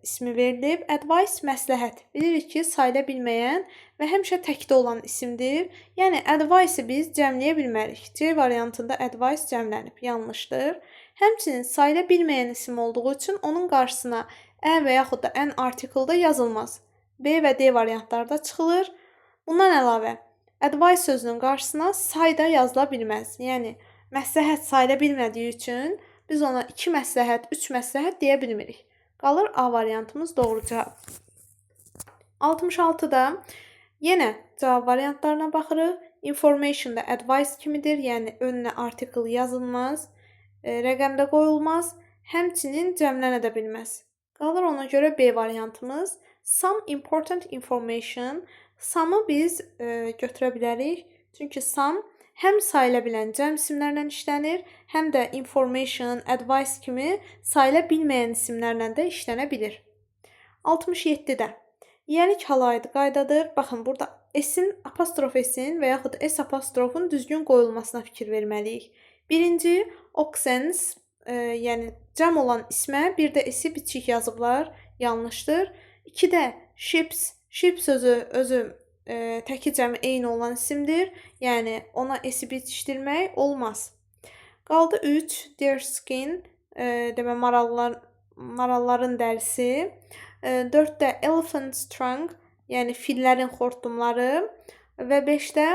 ismi verilib. Advice məsləhət. Bilirik ki, sayıla bilməyən və həmişə təkdə olan isimdir. Yəni advice-i biz cəmləyə bilmərik. C variantında advice cəmlənib. Yanlışdır. Həmçinin sayıla bilməyən isim olduğu üçün onun qarşısına ə və yaxud da an article da yazılmaz. B və D variantlarda çıxılır. Bundan əlavə advice sözünün qarşısına say da yazıla bilməz. Yəni məsləhət sayıla bilmədiyi üçün biz ona 2 məsləhət, 3 məsləhət deyə bilmirik. Qalır A variantımız doğru cavab. 66-da yenə cavab variantlarına baxırıq. Information da advice kimidir, yəni önünə article yazılmaz, rəqəmdə qoyulmaz, həmçinin cəmlənə də bilməz. Qalır ona görə B variantımız. Some important information. Some'ı biz götürə bilərik. Çünki some həm sayıla bilən cəm isimlərlə işlənir, həm də information, advice kimi sayıla bilməyən isimlərlə də işlənə bilir. 67-də yiyəlik hal-aid qaydadır. Baxın, burada S-in, apostrof S-in və yaxud S apostrofun düzgün qoyulmasına fikir verməliyik. Birinci, oxens, yəni cəm olan ismə bir də S-i biçik yazıblar, yanlışdır. 2-də ships, ship sözü özü təki cəmi eyni olan isimdir. Yəni ona S-i bitişdirmək olmaz. Qaldı 3, deer skin, demək maralların dərisi. 4-də elephant's trunk, yəni fillərin xortumları və 5-də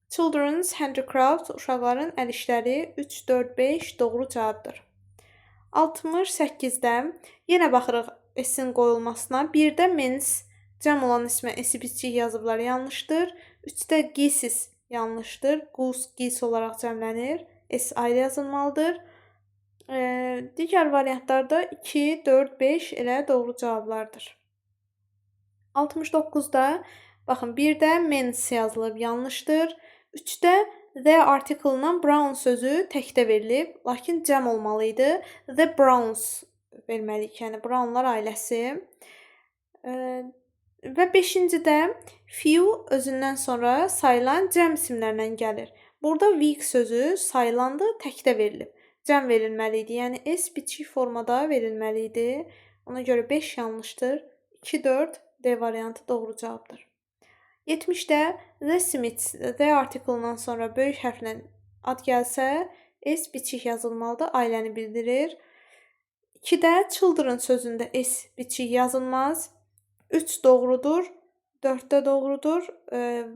children's handicraft, uşaqların əl işləri. 3, 4, 5 doğru cavabdır. 68-də yenə baxırıq S-in qoyulmasına. 1-də men's, cəm olan ismə S-i biçik yazıblar, yanlışdır. 3-də geeses yanlışdır. Goose, geese olaraq cəmlənir. S ayrı yazılmalıdır. Digər variantlarda 2, 4, 5 elə doğru cavablardır. 69-da baxın, 1-də men's yazılıb, yanlışdır. 3-də the article-la brown sözü təkdə verilib, lakin cəm olmalı idi. The Browns verməliyik, yəni Brownlar ailəsi. Və 5-cidə few özündən sonra sayılan cəm isimlərlə gəlir. Burada week sözü sayılandı, təkdə verilib. Cəm verilməli idi, yəni S biçik formada verilməli idi. Ona görə 5 yanlışdır. 2, 4 D variantı doğru cavabdır. 70-də the Smiths, the article-dan sonra böyük hərflə ad gəlsə, S biçik yazılmalıdır, ailəni bildirir. 2-də children sözündə S biçik yazılmaz. 3 doğrudur, 4-də doğrudur.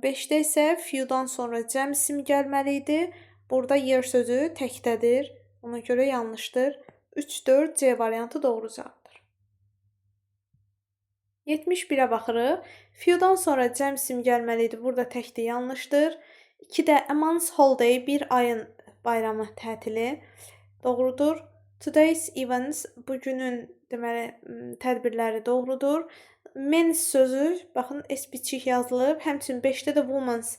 5-də isə few'dan sonra cəm isim gəlməli idi. Burada year sözü təkdədir. Ona görə yanlışdır. 3, 4 C variantı doğru cavabdır. 71-ə baxırıq. Few'dan sonra cəm isim gəlməli idi. Burada təkdir, yanlışdır. 2-də a month's holiday, bir ayın bayramı, tətili. Doğrudur. Today's events, bugünün deməli tədbirləri doğrudur. Men's sözü, baxın S biçik yazılıb. Həmçinin 5-də də women's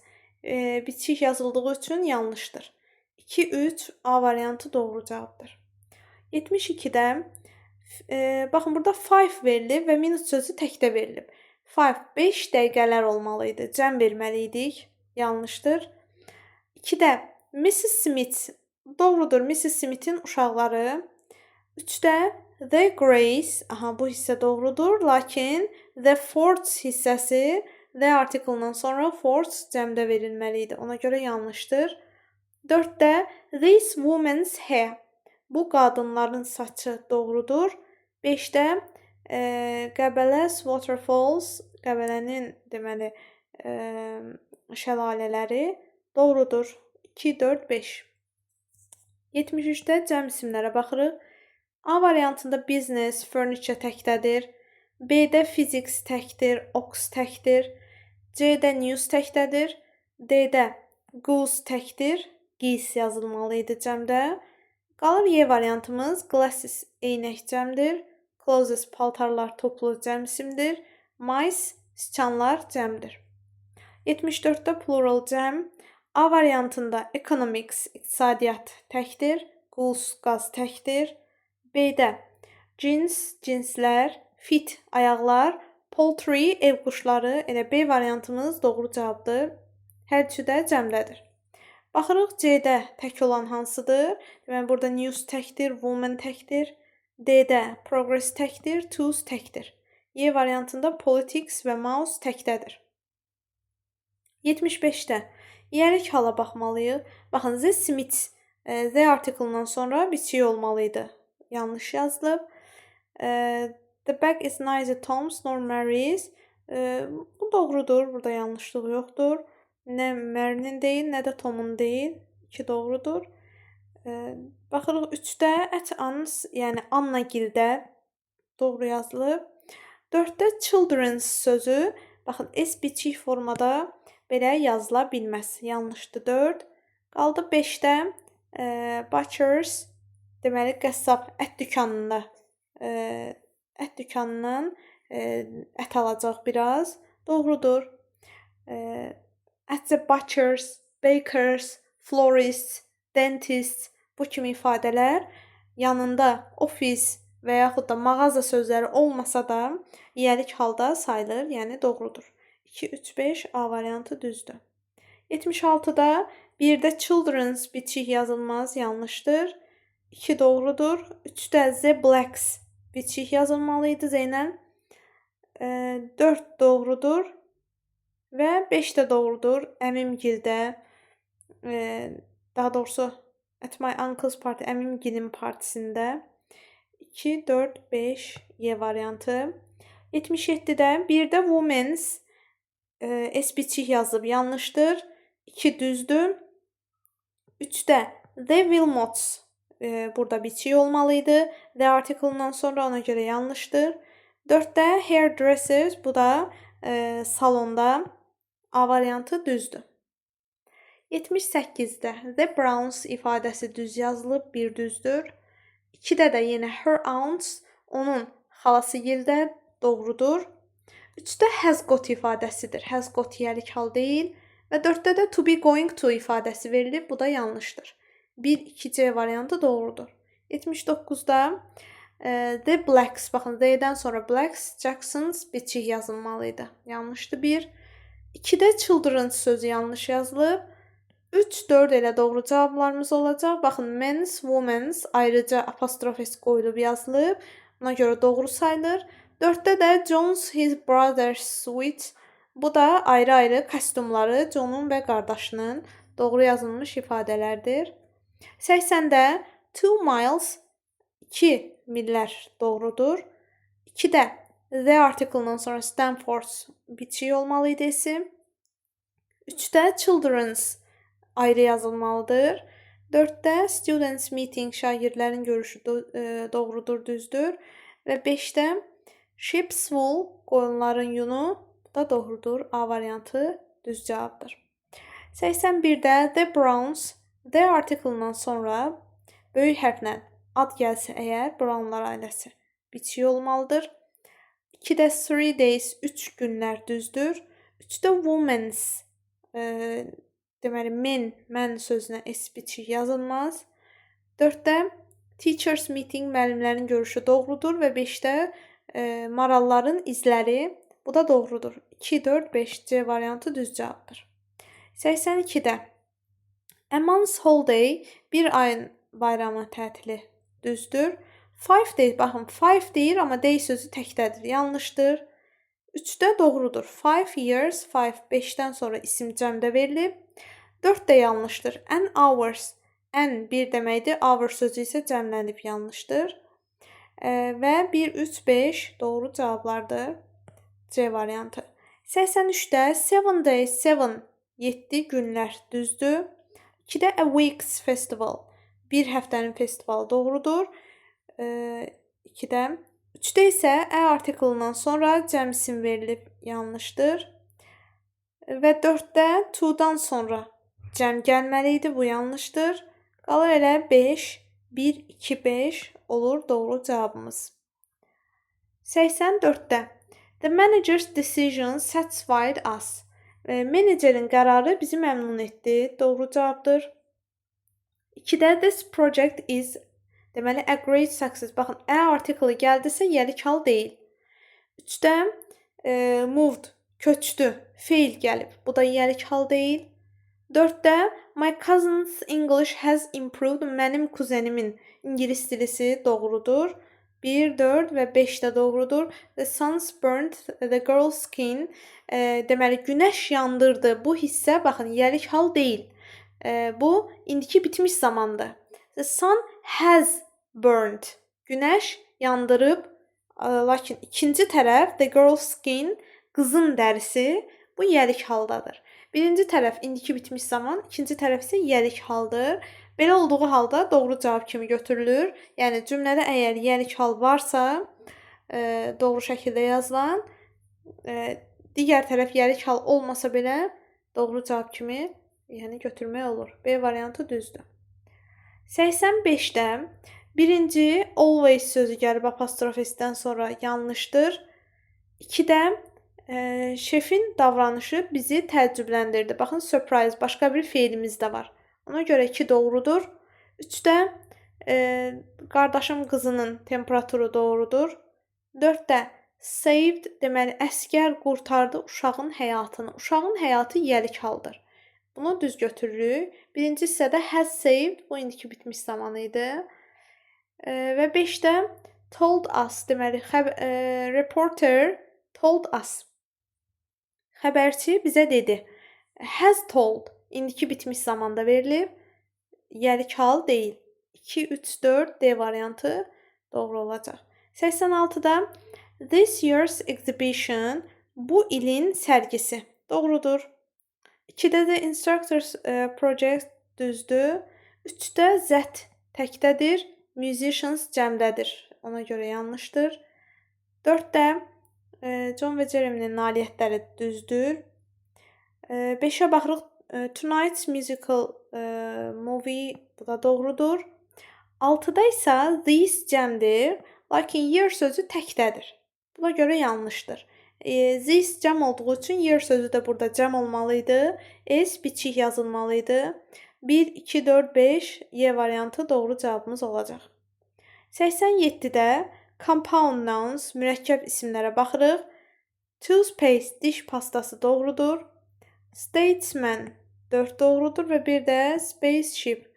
biçik yazıldığı üçün yanlışdır. 2, 3 A variantı doğru cavabdır. 72-də baxın, burada 5 verilib və minute sözü təkdə verilib. 5 dəqiqələr olmalı idi. Cəm verməli idik. Yanlışdır. 2-də Mrs. Smith, doğrudur, Mrs. Smith'in uşaqları. 3-də The Grace, bu hissə doğrudur, lakin The Forts hissəsi The article-dan sonra Forts cəmdə verilməli idi. Ona görə yanlışdır. 4-də This woman's hair, bu qadınların saçı doğrudur. 5-də Qəbələ waterfalls, Qəbələnin deməli şəlalələri doğrudur. 2, 4, 5. 73-də cəm isimlərə baxırıq. A variantında business, furniture təkdədir. B-də physics təkdir, ox təkdir. C-də news təkdədir. D-də goose təkdir. Geese yazılmalı idi cəmdə. Qalır Y variantımız. Glasses eynək cəmdir. Clothes paltarlar toplu cəm isimdir. Mice Siçanlar cəmdir. 74-də plural cəm. A variantında economics, iqtisadiyyat təkdir. Goods, qaz təkdir. B-də jeans, cinslər. Fit, ayaqlar. Poultry, ev quşları. Elə B variantımız doğru cavabdır. Hər üçü də cəmdədir. Baxırıq C-də tək olan hansıdır? Deməli, burada news təkdir, woman təkdir. D-də progress təkdir, tools təkdir. Y variantında politics və mouse təkdədir. 75-də yiyəlik hala baxmalıyıq. Baxın, the Smith, the article-dan sonra biçik olmalıydı. Yanlış yazılıb. The bag is neither Tom's nor Mary's. Bu doğrudur. Burada yanlışlıq yoxdur. Nə Mary'nin deyil, nə də Tom'un deyil. 2 doğrudur. Baxırıq 3-də at Anne's, yəni Anna gildə doğru yazılıb. 4-də children's sözü, baxın S biçik formada belə yazıla bilməz. Yanlışdır 4. Qaldı 5-də butchers, deməli qəssab ət dükanında ət dükanından ət alacaq biraz. Doğrudur. At the butchers, bakers, florists, dentists bu kimi ifadələr yanında ofis və yaxud da mağaza sözləri olmasa da yiyəlik halda sayılır, yəni doğrudur. 2, 3, 5 A variantı düzdür. 76-da bir-də children's biçik yazılmaz, yanlışdır. 2 doğrudur. 3-də the blacks biçik yazılmalıydı Zeynəl. 4 doğrudur. Və 5 də doğrudur. Əmimgildə, daha doğrusu at my uncle's party, əmimgilin partisində. 2, 4, 5 Y variantı. 77-də bir-də women's S biçik yazılıb, yanlışdır. 2 düzdür. 3-də the Wilmots burada biçik olmalıydı. The article-dan sonra ona görə yanlışdır. 4-də hairdressers, bu da salonda. A variantı düzdür. 78-də the Browns ifadəsi düz yazılıb, 1 düzdür. 2-də də yenə her aunts, onun xalası gildə doğrudur. 3-də has got ifadəsidir. Has got yiyəlik hal deyil. Və 4-də də to be going to ifadəsi verilib, bu da yanlışdır. 1, 2, C variantı doğrudur. 79-da the blacks, baxın D-dən sonra blacks, Jacksons biçik yazılmalıydı. Yanlışdır 1. 2-də children's sözü yanlış yazılıb. 3, 4 elə doğru cavablarımız olacaq. Baxın, men's, women's ayrıca apostrof s qoyulub yazılıb. Buna görə doğru sayılır. 4-də də John's his brother's suit. Bu da ayrı-ayrı kostyumları John'un və qardaşının doğru yazılmış ifadələrdir. 80-də 2 miles, 2 millər doğrudur. 2-də the article-dan sonra Stanford's biçik olmalıydı isim. 3-də children's ayrı yazılmalıdır. 4-də students meeting, şagirdlərin görüşü doğrudur, düzdür. Və 5-də sheep's wool, qoyunların yunu, bu da doğrudur. A variantı düz cavabdır. 81-də the Browns, the article-dan sonra böyük hərflə ad gəlsə əgər, Brownlar ailəsi biçik olmalıdır. 2-də 3 days, 3 günlər düzdür. 3-də women's, deməli mən sözünə s biçik yazılmaz. 4-də teachers meeting, müəllimlərin görüşü doğrudur və 5-də maralların izləri, bu da doğrudur. 2, 4, 5 C variantı düz cavabdır. 82-də a month's holiday, bir ayın bayramı tətili düzdür. 5 deyir, baxın 5 deyir, amma day sözü təkdədir, yanlışdır. 3-də doğrudur. 5 years, 5-dən sonra isim cəmdə verilib. 4 də yanlışdır. An hours, an bir deməkdir, hour sözü isə cəmlənib, yanlışdır. Və 1, 3, 5 doğru cavablardır. C variantı. 83-də 7 days, 7 günlər düzdür. 2-də a week's festival, bir həftənin festivalı doğrudur. 2-də. 3-də isə a article-dan sonra cəm isim verilib, yanlışdır. Və 4-də to-dan sonra cəm gəlməli idi, bu yanlışdır. Qalır elə 5, 1, 2, 5 olur doğru cavabımız. 84-də The manager's decision satisfied us. Menecerin qərarı bizi məmnun etdi. Doğru cavabdır. 2-də this project is deməli a great success. Baxın, artiklı gəldisə yəlik hal deyil. 3-də moved, köçdü, feil gəlib. Bu da yəlik hal deyil. 4-də my cousin's English has improved. Mənim kuzenimin ingilis dilisi doğrudur. 1, 4 və 5 də doğrudur. The sun's burnt the girl's skin. Deməli, günəş yandırdı. Bu hissə, baxın, yəlik hal deyil. Bu, indiki bitmiş zamandır. The sun has burnt. Günəş yandırıb. Lakin ikinci tərəf, the girl's skin, qızın dərisi, bu yəlik haldadır. Birinci tərəf indiki bitmiş zaman, ikinci tərəf isə yəlik haldır. Belə olduğu halda doğru cavab kimi götürülür. Yəni cümlədə əgər yəlik hal varsa, doğru şəkildə yazılan, digər tərəf yəlik hal olmasa belə doğru cavab kimi götürmək olur. B variantı düzdür. 85-də birinci always sözü gəlib apostrof s-dən sonra yanlışdır. 2-də şefin davranışı bizi təəccübləndirdi. Baxın, surprise, başqa bir feilimiz də var. Ona görə 2 doğrudur. 3-də qardaşım qızının temperaturu doğrudur. 4-də saved, deməli, əskər qurtardı uşağın həyatını. Uşağın həyatı yəlik haldır. Bunu düz götürürük. Birinci hissədə has saved, bu indiki bitmiş zamanı idi. Və 5-də told us, deməli, reporter told us. Xəbərçi bizə dedi. Has told, indiki bitmiş zamanda verilib. Yəlik hal deyil. 2, 3, 4 D variantı doğru olacaq. 86-da this year's exhibition, bu ilin sərgisi. Doğrudur. 2-də də instructors project düzdür. 3-də that təkdədir. Musicians cəmdədir. Ona görə yanlışdır. 4-də John və Jeremy'nin nailiyyətləri düzdür. 5-ə baxırıq. Tonight's musical movie, bu da doğrudur. 6-da isə this cəmdir. Lakin year sözü təkdədir. Buna görə yanlışdır. This cəm olduğu üçün year sözü də burada cəm olmalıydı. S biçik yazılmalıydı. 1, 2, 4, 5 Y variantı doğru cavabımız olacaq. 87-də compound nouns, mürəkkəb isimlərə baxırıq. Toothpaste, diş pastası doğrudur. Statesman 4 doğrudur və bir də spaceship.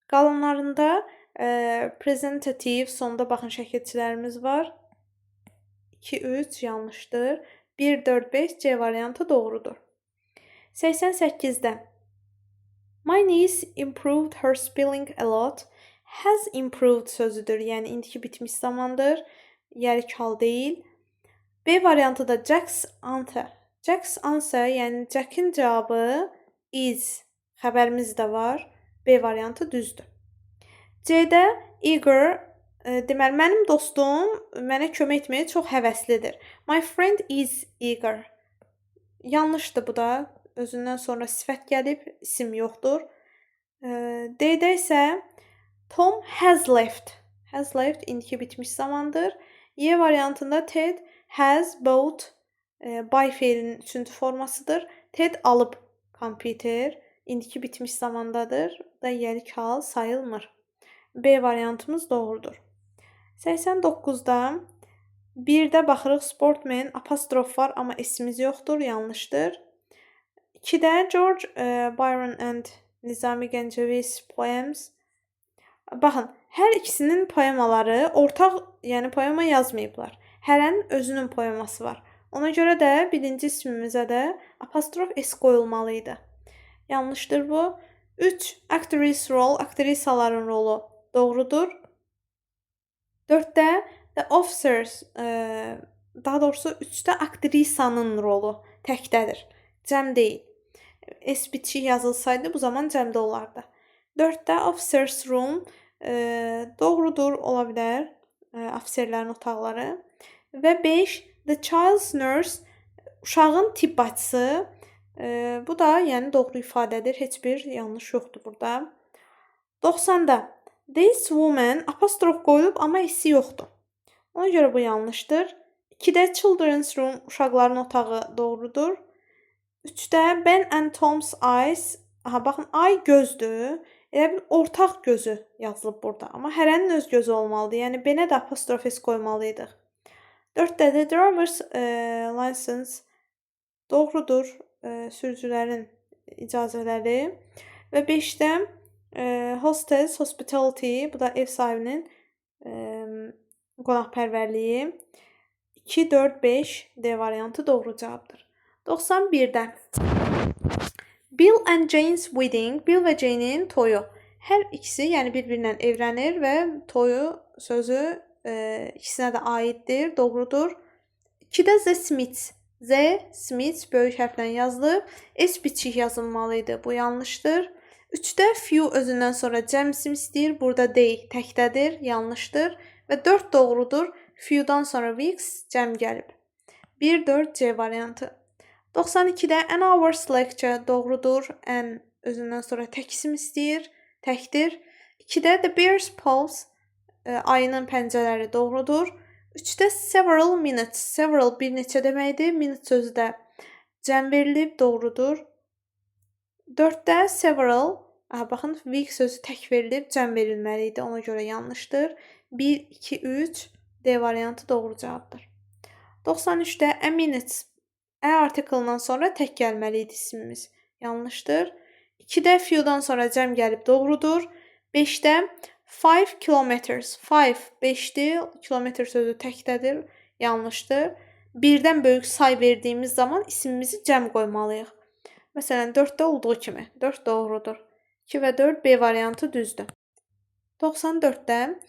Qalanlarında representative, sonda baxın şəkilçilərimiz var. 2, 3 yanlışdır. 1, 4, 5 C variantı doğrudur. 88-də my niece improved her spelling a lot. Has improved sözüdür. Yəni indiki bitmiş zamandır. Yəlik hal deyil. B variantı da Jack's answer. Jack's answer, yəni Jack'in cavabı is. Xəbərimiz də var. B variantı düzdür. C-də eager, deməli, mənim dostum mənə kömək etməyə çox həvəslidir. My friend is eager. Yanlışdır bu da. Özündən sonra sifət gəlib, isim yoxdur. D-də isə Tom has left. Has left indiki bitmiş zamandır. Y variantında Ted has bought, buy feilinin üçüncü formasıdır. Ted alıb kompüter. İndiki bitmiş zamandadır. Da yəlik hal sayılmır. B variantımız doğrudur. 89-da 1-də baxırıq sportman, apostrof var, amma s-imiz yoxdur, yanlışdır. 2-də George Byron and Nizami Gəncəviz poems. Baxın, hər ikisinin poemaları ortaq, yəni poema yazmayıblar. Hərənin özünün poeması var. Ona görə də birinci ismimizə də apostrof s qoyulmalıydı. Yanlışdır bu. 3. Actress role, aktrisaların rolu doğrudur. 4-də the officers, daha doğrusu 3-də aktrisanın rolu təkdədir. Cəm deyil. S biçik yazılsaydı bu zaman cəmdə olardı. 4-də officers room doğrudur, ola bilər. Ofisərlərin otaqları. Və 5. The child's nurse, uşağın tibb bacısı. Bu da yəni doğru ifadədir. Heç bir yanlış yoxdur burada. 90-da this woman apostrof qoyulub, amma s yoxdur. Ona görə bu yanlışdır. 2-də children's room, uşaqların otağı doğrudur. 3-də Ben and Tom's eyes. Aha, baxın, ay gözdür. Elə bil ortaq gözü yazılıb burada. Amma hərənin öz gözü olmalıdır. Yəni benə də apostrof s qoymalıydıq. 4-də The driver's license doğrudur. Sürücülərin icazələri. Və 5-də hostess, hospitality, bu da ev sahibinin qonaqpərvərliyi. 2, 4, 5 D variantı doğru cavabdır. 91-də Bill and Jane's wedding, Bill və Jane'in toyu. Hər ikisi, yəni bir-birindən evlənir və toyu sözü ikisinə də aiddir, doğrudur. 2-də The Smiths. Z, Smiths böyük hərflə yazılıb. S biçik yazılmalıydı. Bu yanlışdır. 3-də few özündən sonra cəm isim istəyir. Burada they təkdədir, yanlışdır. Və 4 doğrudur. Few'dan sonra weeks cəm gəlib. 1, 4 C variantı. 92-də an hour's lecture doğrudur. An özündən sonra tək isim istəyir, təkdir. 2-də the bear's paws, ayının pəncələri doğrudur. 3-də several minutes, several bir neçə deməkdir. Minute sözü də cəm verilib, doğrudur. 4-də several, baxın, week sözü tək verilib, cəm verilməli idi, ona görə yanlışdır. 1, 2, 3 D variantı doğru cavabdır. 93-də a minute, artikel'dan sonra tək gəlməli idi ismimiz. Yanlışdır. 2-də few'dan sonra cəm gəlib, doğrudur. 5-də 5 kilometers, 5-dir, kilometr sözü təkdədir, yanlışdır. 1-dən böyük say verdiyimiz zaman ismimizi cəm qoymalıyıq. Məsələn, 4-də olduğu kimi, 4 doğrudur. 2 və 4 B variantı düzdür. 94-də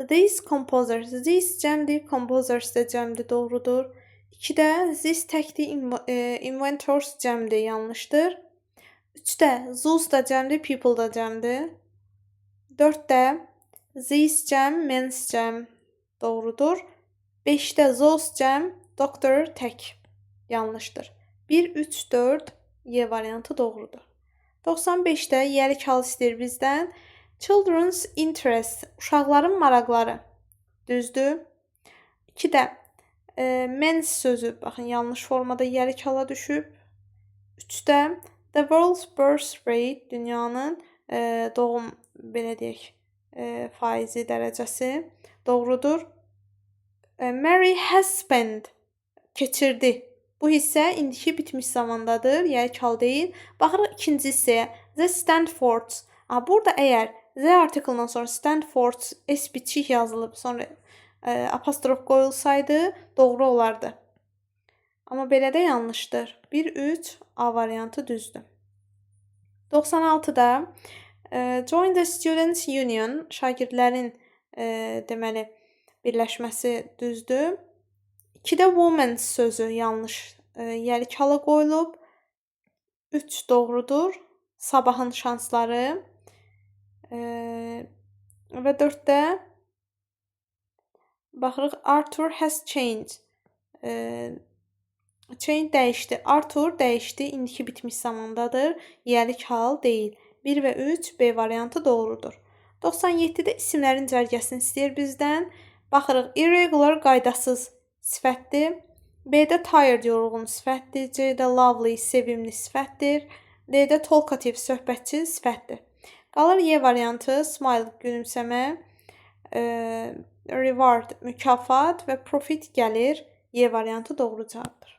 these composers, these cəmdir, composers də cəmdir, doğrudur. 2-də this təkdir, inventors cəmdir, yanlışdır. 3-də zoos da cəmdir, people da cəmdir. 4-də these cəm, men's cəm, doğrudur. 5-də zoos cəm, doctor tək, yanlışdır. 1, 3, 4 Y variantı doğrudur. 95-də yəlik hal istəyir bizdən. Children's interest, uşaqların maraqları, düzdür. 2-də men's sözü, baxın, yanlış formada yəlik hala düşüb. 3-də the world's birth rate, dünyanın doğum, belə deyək, faizi, dərəcəsi, doğrudur. Mary has spent, keçirdi. Bu hissə indiki bitmiş zamandadır, yəlik hal deyil. Baxırıq ikinci hissəyə. The Stanfords. Burada əgər Z artikel'dan sonra Stanfords S biçik yazılıb, sonra apostrof qoyulsaydı, doğru olardı. Amma belə də yanlışdır. 1, 3 A variantı düzdür. 96-da join the Students' Union, şagirdlərin deməli birləşməsi düzdür. 2-də women's sözü yanlış, yəlik hala qoyulub. 3 doğrudur. Sabahın şansları. Və 4-də baxırıq Arthur has changed. Change dəyişdi. Arthur dəyişdi. İndiki bitmiş zamandadır. Yəlik hal deyil. 1 və 3 B variantı doğrudur. 97-də isimlərin cərgəsini istəyir bizdən. Baxırıq irregular, qaydasız sifətdir. B-də tired, yorğun sifətdir. C-də lovely, sevimli sifətdir. D-də talkative, söhbətçi sifətdir. Qalır Y variantı, smile, gülümsəmə, reward, mükafat və profit gəlir. Y variantı doğru cavabdır.